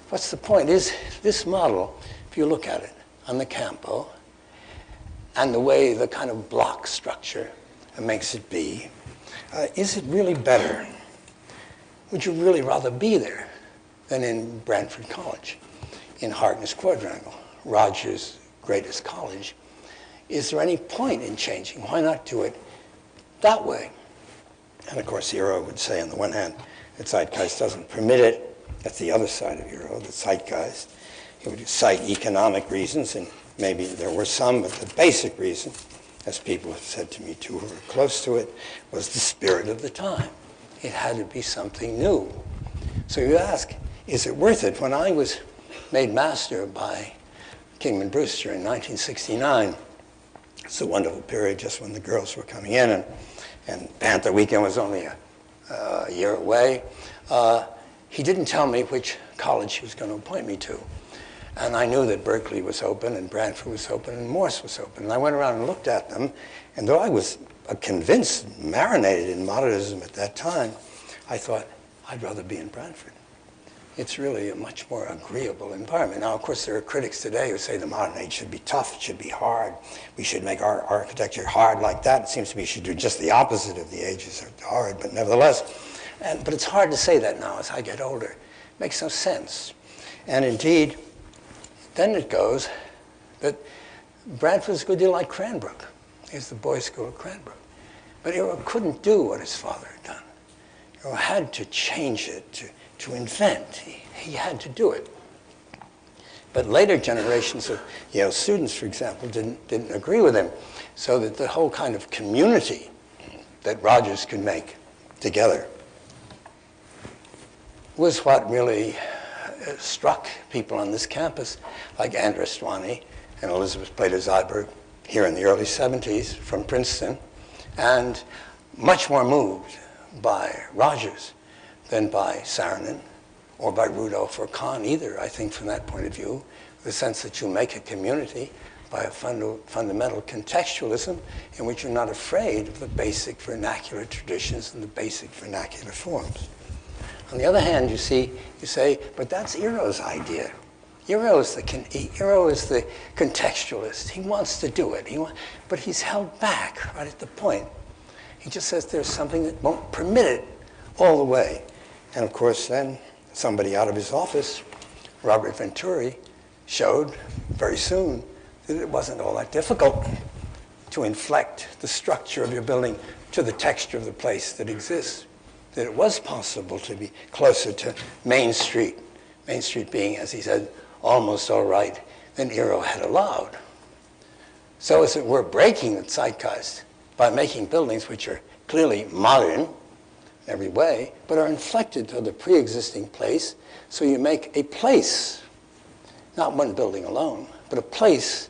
What's the point? Is this model, if you look at it on the Campo, and the way the kind of block structure makes it be, is it really better? Would you really rather be there than in Brantford College, in Harkness Quadrangle, Rogers' greatest college? Is there any point in changing? Why not do it that way? And of course, Eero would say, on the one hand, the zeitgeist doesn't permit it. That's the other side of Eero, the zeitgeist. He would cite economic reasons, and maybe there were some, but the basic reason, as people have said to me too who are close to it, was the spirit of the time. It had to be something new. So you ask, is it worth it? When I was made master by Kingman Brewster in 1969, it's a wonderful period just when the girls were coming in, and Panther Weekend was only a year away. He didn't tell me which college he was going to appoint me to. And I knew that Berkeley was open, and Brantford was open, and Morse was open. And I went around and looked at them, and though I was convinced, marinated in modernism at that time, I thought, I'd rather be in Brantford. It's really a much more agreeable environment. Now, of course, there are critics today who say the modern age should be tough, it should be hard. We should make our architecture hard like that. It seems to me we should do just the opposite of the ages are hard, but nevertheless. But it's hard to say that now as I get older. It makes no sense. And indeed, then it goes that Brantford's a good deal like Cranbrook. Here's the boys' school of Cranbrook. But Eero couldn't do what his father had done. Eero had to change it, to invent. he had to do it. But later generations of Yale students, for example, didn't agree with him. So that the whole kind of community that Rogers could make together was what really struck people on this campus, like Andras Dwani and Elizabeth Plater-Zyberg here in the early 70s from Princeton, and much more moved by Rogers than by Saarinen or by Rudolph or Kahn either, I think, from that point of view, the sense that you make a community by a fundamental contextualism in which you're not afraid of the basic vernacular traditions and the basic vernacular forms. On the other hand, you say, but that's Eero's idea. Eero is the contextualist. He wants to do it, but he's held back right at the point. He just says there's something that won't permit it all the way. And of course, then somebody out of his office, Robert Venturi, showed very soon that it wasn't all that difficult to inflect the structure of your building to the texture of the place that exists, that it was possible to be closer to Main Street being, as he said, almost all right than Eero had allowed. So as it were, breaking the zeitgeist by making buildings which are clearly modern in every way, but are inflected to the pre-existing place, so you make a place, not one building alone, but a place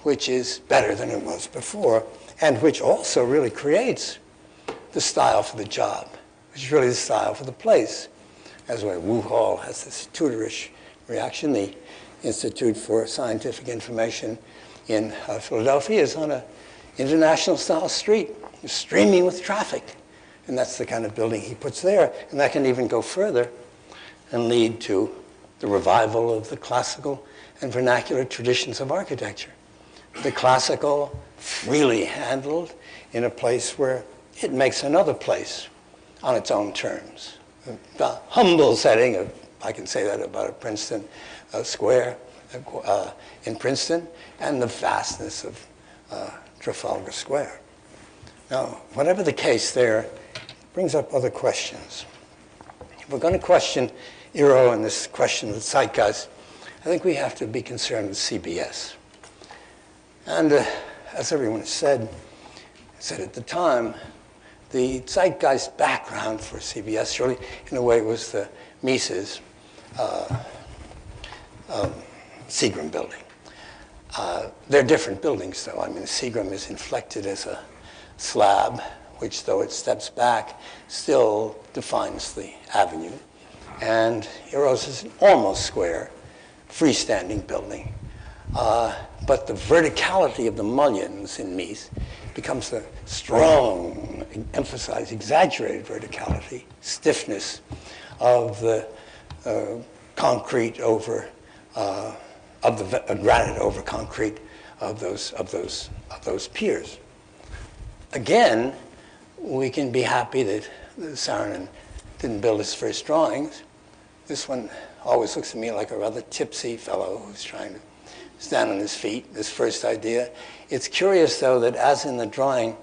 which is better than it was before, and which also really creates the style for the job, which is really the style for the place. As where Wu Hall has this tutorish reaction, the Institute for Scientific Information in Philadelphia is on an international style street, streaming with traffic. And that's the kind of building he puts there. And that can even go further and lead to the revival of the classical and vernacular traditions of architecture. The classical, freely handled in a place where it makes another place on its own terms. The humble setting of, I can say that about a Princeton square in Princeton, and the vastness of Trafalgar Square. Now, whatever the case there, brings up other questions. If we're going to question Eero and this question of the zeitgeist, I think we have to be concerned with CBS. And as everyone has said at the time, the zeitgeist background for CBS really, in a way, was the Mises Seagram building. They're different buildings, though. I mean, the Seagram is inflected as a slab, which, though it steps back, still defines the avenue. And Eero's is an almost square, freestanding building. But the verticality of the mullions in Mies becomes the strong, emphasized, exaggerated verticality, stiffness of the concrete over, of the granite over concrete of those piers. Again, we can be happy that Saarinen didn't build his first drawings. This one always looks to me like a rather tipsy fellow who's trying to stand on his feet, this first idea. It's curious, though, that as in the drawing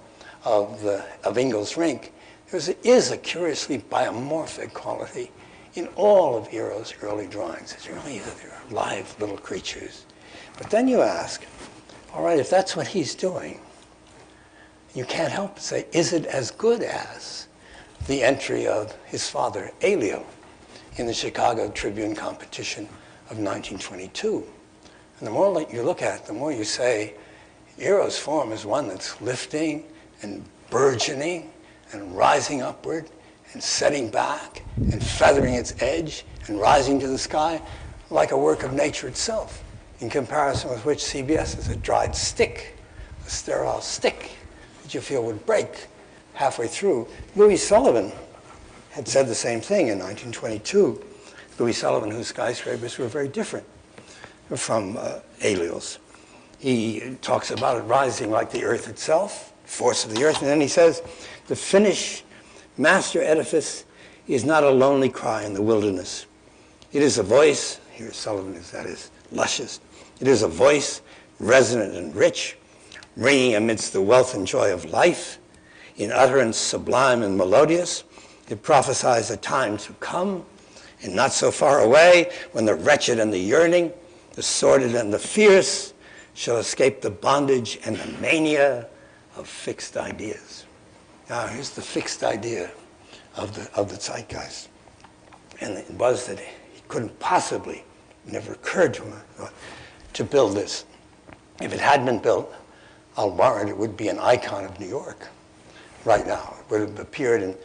of Ingalls Rink, there is a curiously biomorphic quality in all of Eero's early drawings. It's really, they're live little creatures. But then you ask, all right, if that's what he's doing, you can't help but say, is it as good as the entry of his father, Elio, in the Chicago Tribune competition of 1922? And the more you look at it, the more you say, Eero's form is one that's lifting and burgeoning and rising upward and setting back and feathering its edge and rising to the sky like a work of nature itself, in comparison with which CBS is a dried stick, a sterile stick that you feel would break halfway through. Louis Sullivan had said the same thing in 1922. Louis Sullivan, whose skyscrapers were very different from Elio's. He talks about it rising like the earth itself, force of the earth, and then he says, the finished master edifice is not a lonely cry in the wilderness. It is a voice, here Sullivan is, that is, luscious. It is a voice resonant and rich, ringing amidst the wealth and joy of life. In utterance sublime and melodious, it prophesies a time to come
And not so far away, when the wretched and the yearning, the sordid and the fierce, shall escape the bondage and the mania of fixed ideas. Now, here's the fixed idea of the zeitgeist. And it was that he couldn't possibly, never occurred to him, to build this. If it had been built, I'll warrant it would be an icon of New York right now. It would have appeared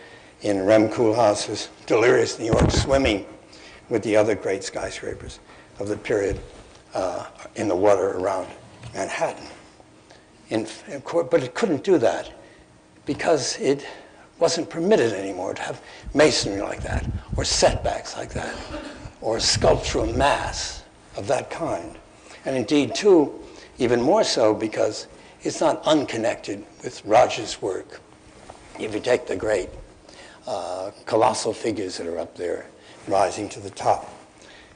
in Rem Koolhaas's Delirious New York, swimming with the other great skyscrapers of the period in the water around Manhattan. But it couldn't do that because it wasn't permitted anymore to have masonry like that, or setbacks like that, or sculptural mass of that kind. And indeed, too, even more so because it's not unconnected with Rogers' work. If you take the great colossal figures that are up there rising to the top,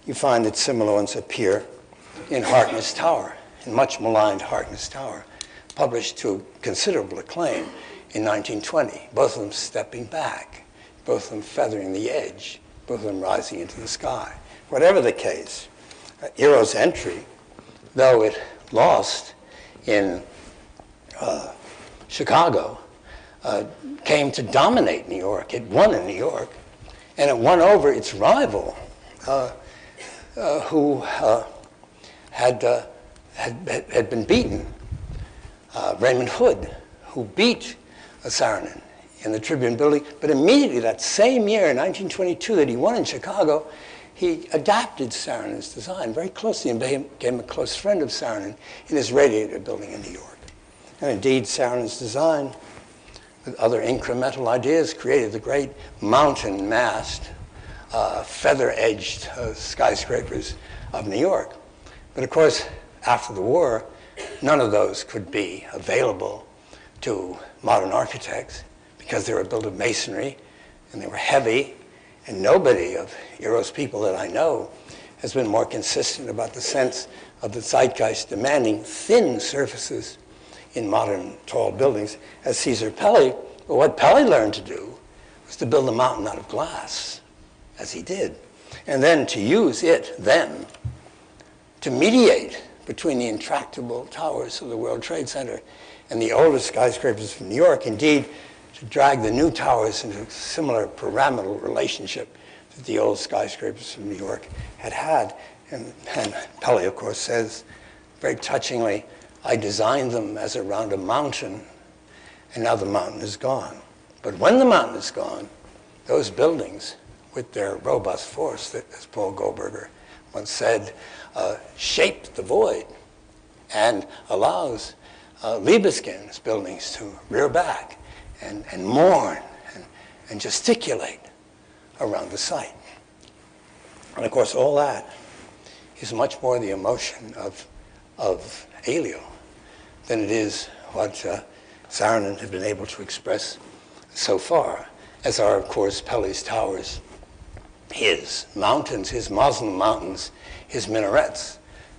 you find that similar ones appear in Harkness Tower, in much maligned Harkness Tower, published to considerable acclaim in 1920, both of them stepping back, both of them feathering the edge, both of them rising into the sky. Whatever the case, Eero's entry, though it lost in Chicago, came to dominate New York. It won in New York, and it won over its rival, who had been beaten, Raymond Hood, who beat Saarinen in the Tribune building. But immediately that same year, in 1922, that he won in Chicago, he adapted Saarinen's design very closely and became a close friend of Saarinen in his Radiator building in New York. And indeed, Saarinen's design, with other incremental ideas, created the great mountain-massed, feather-edged skyscrapers of New York. But of course, after the war, none of those could be available to modern architects because they were built of masonry and they were heavy, and nobody of Eero's people that I know has been more consistent about the sense of the zeitgeist demanding thin surfaces in modern tall buildings as Cesar Pelli. But what Pelli learned to do was to build a mountain out of glass, as he did, and then to use it then to mediate between the intractable towers of the World Trade Center and the older skyscrapers from New York, indeed, to drag the new towers into a similar pyramidal relationship that the old skyscrapers from New York had had. And Pelli, of course, says very touchingly, I designed them as around a mountain, and now the mountain is gone. But when the mountain is gone, those buildings, with their robust force, that, as Paul Goldberger once said, shape the void and allows Libeskind's buildings to rear back and mourn and gesticulate around the site. And of course, all that is much more the emotion of Elio than it is what Saarinen had been able to express so far, as are, of course, Pelli's towers, his mountains, his Muslim mountains, his minarets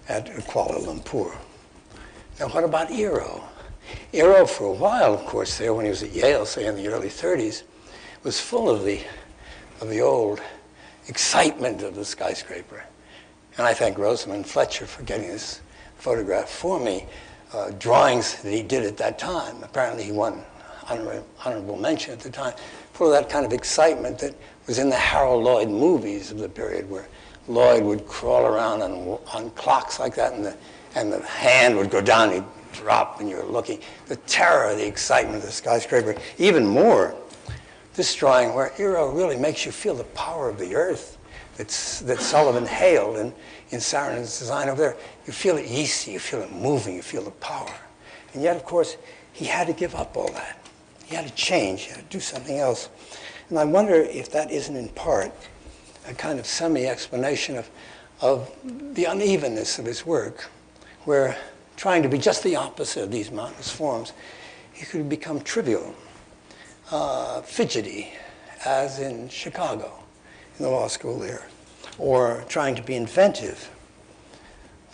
at Kuala Lumpur. Now, what about Eero? Eero, for a while, of course, there when he was at Yale, say in the early 30s, was full of the old excitement of the skyscraper. And I thank Rosamund Fletcher for getting this photograph for me, drawings that he did at that time. Apparently he won honorable mention at the time, full of that kind of excitement that was in the Harold Lloyd movies of the period, where Lloyd would crawl around on clocks like that, and the hand would go down, he'd drop, and you're looking. The terror, the excitement of the skyscraper. Even more, this drawing where Eero really makes you feel the power of the earth that Sullivan hailed in Saarinen's design over there. You feel it yeasty, you feel it moving, you feel the power. And yet, of course, he had to give up all that. He had to change, he had to do something else. And I wonder if that isn't in part a kind of semi-explanation of the unevenness of his work, where trying to be just the opposite of these mountainous forms, he could become trivial, fidgety, as in Chicago, in the law school there, or trying to be inventive.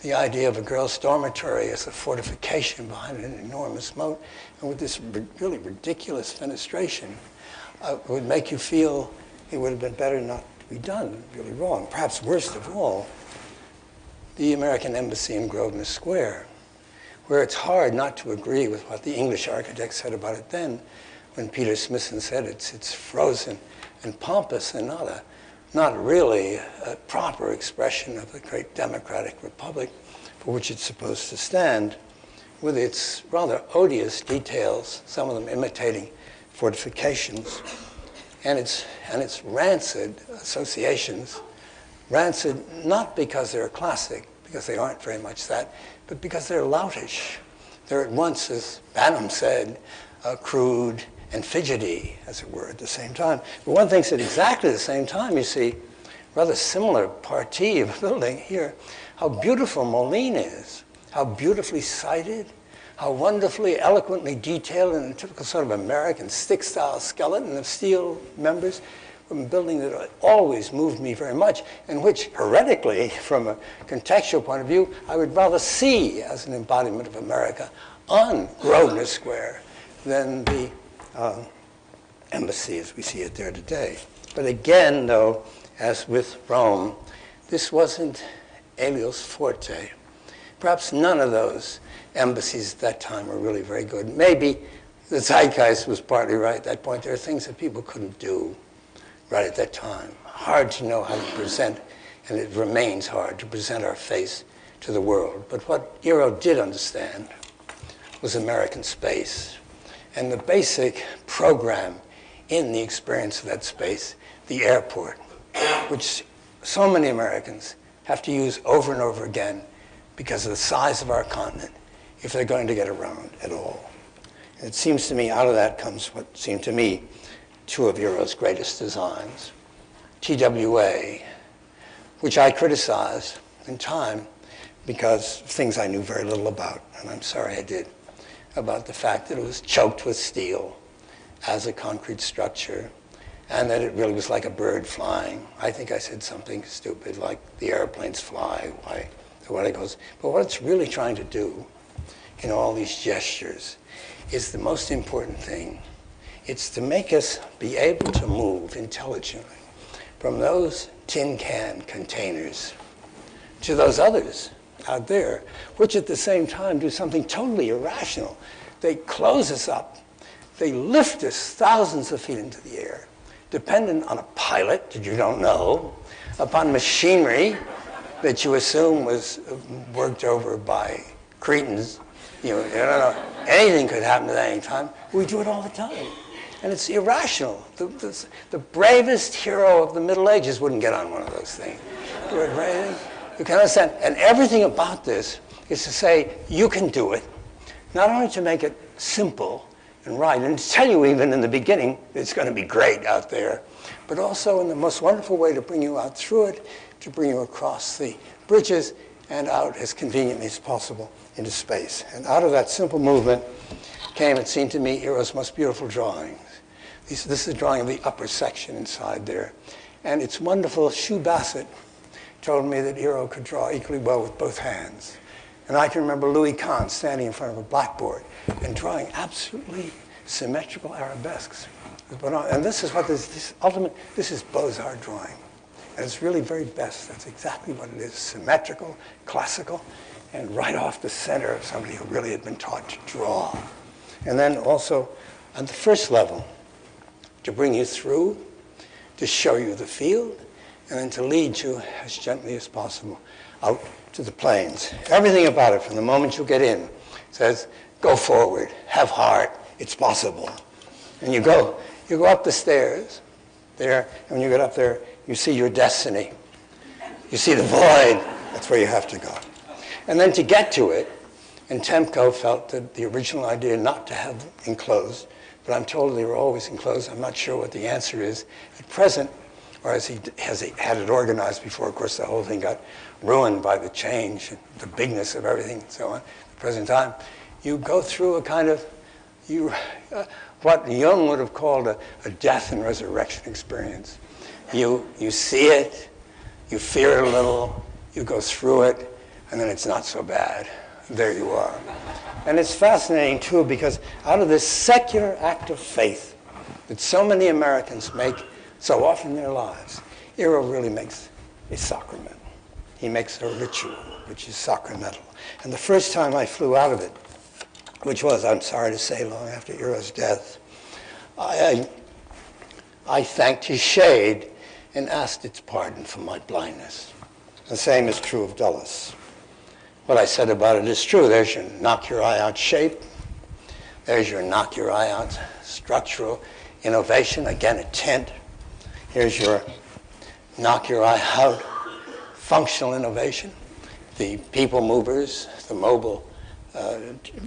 The idea of a girls' dormitory as a fortification behind an enormous moat, and with this really ridiculous fenestration, would make you feel it would have been better not
to be done really wrong. Perhaps worst of all, the American embassy in Grosvenor Square, where it's hard not to agree with what the English architect said about it then, when Peter Smithson said it's frozen and pompous and not really a proper expression of the great democratic republic for which it's supposed to stand, with its rather odious details, some of them imitating fortifications, and its rancid associations. Rancid not because they're classic, because they aren't very much that, but because they're loutish. They're at once, as Banham said, crude and fidgety, as it were, at the same time. But one thinks at exactly the same time, you see, rather similar partie of building here, how beautiful Moline is, how beautifully sited, how wonderfully, eloquently detailed in a typical sort of American stick-style skeleton of steel members, from a building that always moved me very much, and which, heretically, from a contextual point of view, I would rather see as an embodiment of America on Grosvenor Square than the embassy as we see it there today. But again, though, as with Rome, this wasn't Elio's forte. Perhaps none of those embassies at that time were really very good. Maybe the zeitgeist was partly right at that point. There are things that people couldn't do right at that time. Hard to know how to present, and it remains hard to present our face to the world. But what Eero did understand was American space, and the basic program in the experience of that space, the airport, which so many Americans have to use over and over again because of the size of our continent if they're going to get around at all. And it seems to me out of that comes what seemed to me two of Eero's greatest designs. TWA, which I criticized in time because of things I knew very little about, and I'm sorry I did, about the fact that it was choked with steel as a concrete structure, and that it really was like a bird flying. I think I said something stupid like the airplanes fly, why it goes. But what it's really trying to do in all these gestures is the most important thing. It's to make us be able to move intelligently from those tin can containers to those others out there, which at the same time do something totally irrational. They close us up. They lift us thousands of feet into the air, dependent on a pilot that you don't know, upon machinery that you assume was worked over by cretins. You don't know, anything could happen at any time. We do it all the time. And it's irrational. The bravest hero of the Middle Ages wouldn't get on one of those things. Do it for anything. You can understand. And everything about this is to say, you can do it. Not only to make it simple and right, and to tell you even in the beginning it's going to be great out there, but also in the most wonderful way to bring you out through it, to bring you across the bridges and out as conveniently as possible into space. And out of that simple movement came, it seemed to me, Eero's most beautiful drawings. This is a drawing of the upper section inside there. And it's wonderful. Hugh Bassett told me that Eero could draw equally well with both hands. And I can remember Louis Kahn standing in front of a blackboard and drawing absolutely symmetrical arabesques. And this is what this is Beaux-Arts drawing. And it's really very best. That's exactly what it is. Symmetrical, classical, and right off the center of somebody who really had been taught to draw. And then also on the first level, to bring you through, to show you the field, and then to lead you as gently as possible out to the plains. Everything about it from the moment you get in says, go forward, have heart, it's possible. And you go up the stairs there, and when you get up there, you see your destiny. You see the void. That's where you have to go. And then to get to it, and Temco felt that the original idea not to have them enclosed, but I'm told they were always enclosed. I'm not sure what the answer is at present, or as he had it organized before. Of course, the whole thing got ruined by the change and the bigness of everything and so on. At the present time, you go through a kind of, what Jung would have called a death and resurrection experience. You see it, you fear it a little, you go through it, and then it's not so bad. There you are. And it's fascinating, too, because out of this secular act of faith that so many Americans make so often in their lives, Eero really makes a sacrament. He makes a ritual, which is sacramental. And the first time I flew out of it, which was, I'm sorry to say, long after Eero's death, I thanked his shade and asked its pardon for my blindness. The same is true of Dulles. What I said about it is true. There's your knock your eye out shape. There's your knock your eye out structural innovation. Again, a tent. Here's your knock your eye out functional innovation. The people movers, the mobile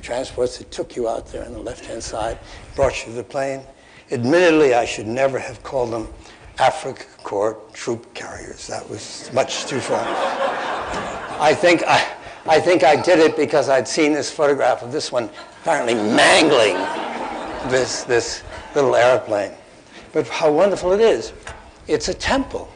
transports that took you out there on the left-hand side, brought you to the plane. Admittedly, I should never have called them Africa Corps troop carriers. That was much too far. I think I did it because I'd seen this photograph of this one apparently mangling this little airplane. But how wonderful it is. It's a temple.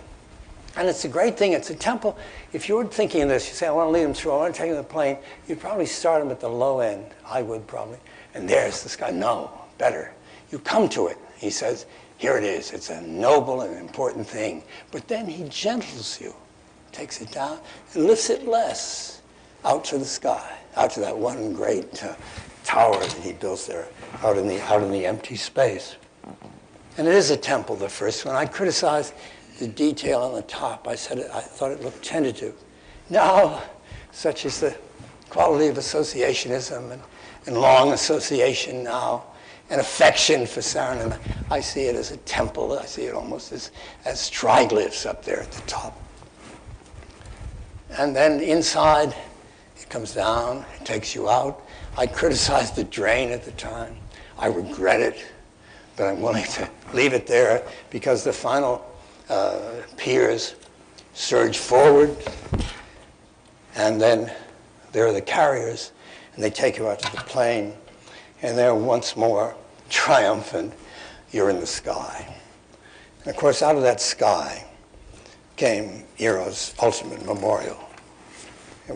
And it's a great thing. It's a temple. If you were thinking of this, you say, I want to lead them through, I want to take them to the plane, you'd probably start them at the low end. I would probably. And there's this guy. No, better. You come to it. He says, here it is. It's a noble and important thing. But then he gentles you, takes it down, and lifts it less out to the sky, out to that one great tower that he builds there, out in the empty space. And it is a temple, the first one. I criticized the detail on the top. I said I thought it looked tentative. Now, such is the quality of associationism and long association now, and affection for Saarinen. I see it as a temple. I see it almost as triglyphs up there at the top. And then inside, it comes down, it takes you out. I criticized the drain at the time. I regret it, but I'm willing to leave it there because the final piers surge forward, and then there are the carriers, and they take you out to the plane, and they're once more triumphant. You're in the sky. And of course, out of that sky came Eero's ultimate memorial,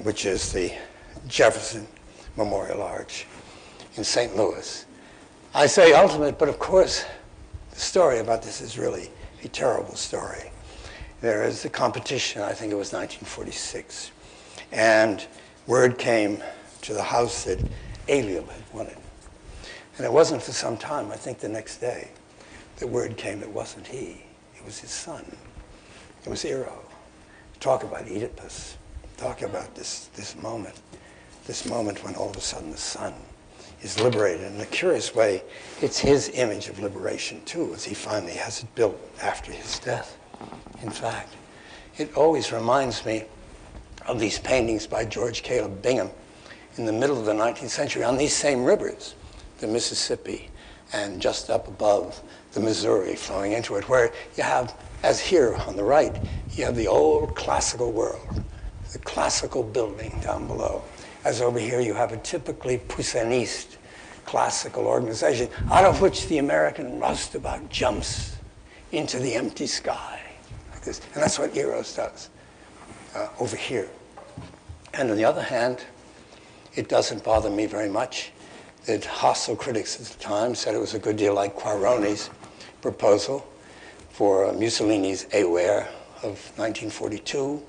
which is the Jefferson Memorial Arch in St. Louis. I say ultimate, but of course, the story about this is really a terrible story. There is the competition, I think it was 1946, and word came to the house that Yale had won it. And it wasn't for some time, I think the next day, the word came it wasn't he, it was his son. It was Eero. Talk about Oedipus. Talk about this moment when all of a sudden the son is liberated. In a curious way, it's his image of liberation too, as he finally has it built after his death. In fact, it always reminds me of these paintings by George Caleb Bingham in the middle of the 19th century on these same rivers, the Mississippi, and just up above the Missouri flowing into it, where you have, as here on the right, you have the old classical world, the classical building down below. As over here, you have a typically Poussiniste classical organization, out of which the American roustabout jumps into the empty sky, like this. And that's what Eero's does over here. And on the other hand, it doesn't bother me very much that hostile critics at the time said it was a good deal like Quaroni's proposal for Mussolini's Aware of 1942.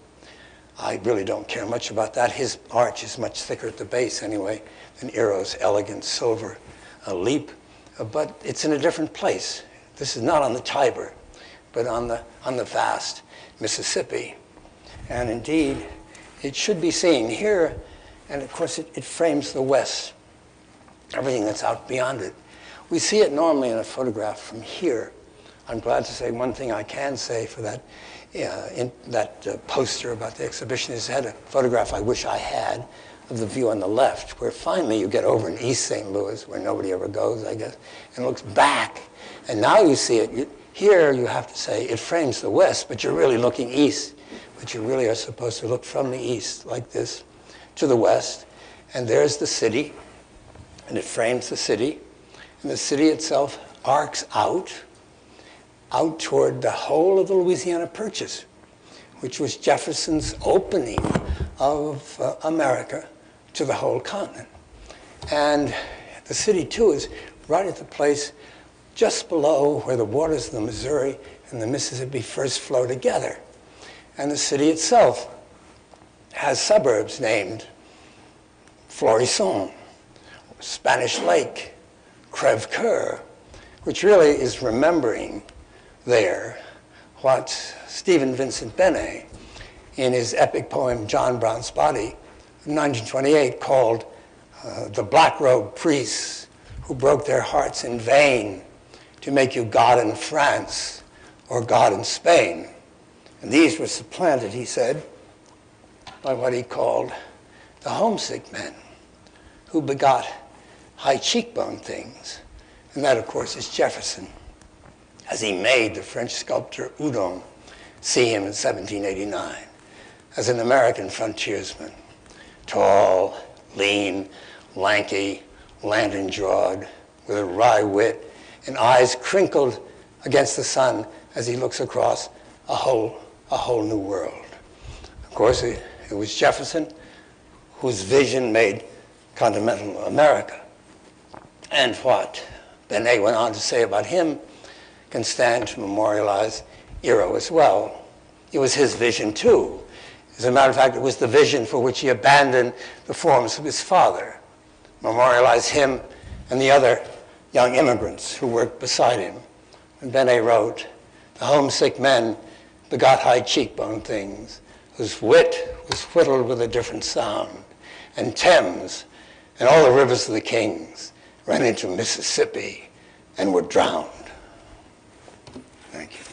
I really don't care much about that. His arch is much thicker at the base anyway than Eero's elegant silver leap, but it's in a different place. This is not on the Tiber, but on the vast Mississippi. And indeed, it should be seen here, and of course it frames the West, everything that's out beyond it. We see it normally in a photograph from here. I'm glad to say one thing I can say for that in that poster about the exhibition is had a photograph I wish I had of the view on the left, where finally you get over in East St. Louis, where nobody ever goes, I guess, and looks back. And now you see it. Here you have to say it frames the West, but you're really looking east. But you really are supposed to look from the east, like this, to the west. And there's the city, and it frames the city. And the city itself arcs out toward the whole of the Louisiana Purchase, which was Jefferson's opening of America to the whole continent. And the city, too, is right at the place just below where the waters of the Missouri and the Mississippi first flow together. And the city itself has suburbs named Florissant, Spanish Lake, Crèvecoeur, which really is remembering there what Stephen Vincent Benet, in his epic poem John Brown's Body, in 1928, called the black-robed priests who broke their hearts in vain to make you God in France or God in Spain. And these were supplanted, he said, by what he called the homesick men who begot high cheekbone things. And that, of course, is Jefferson, as he made the French sculptor Houdon see him in 1789 as an American frontiersman, tall, lean, lanky, lantern-jawed, with a wry wit and eyes crinkled against the sun as he looks across a whole new world. Of course, it was Jefferson whose vision made continental America. And what Benet went on to say about him can stand to memorialize Eero as well. It was his vision too. As a matter of fact, it was the vision for which he abandoned the forms of his father. Memorialize him and the other young immigrants who worked beside him. And Benet wrote, "The homesick men begot high cheekbone things, whose wit was whittled with a different sound, and Thames and all the rivers of the kings ran into Mississippi and were drowned." Thank you.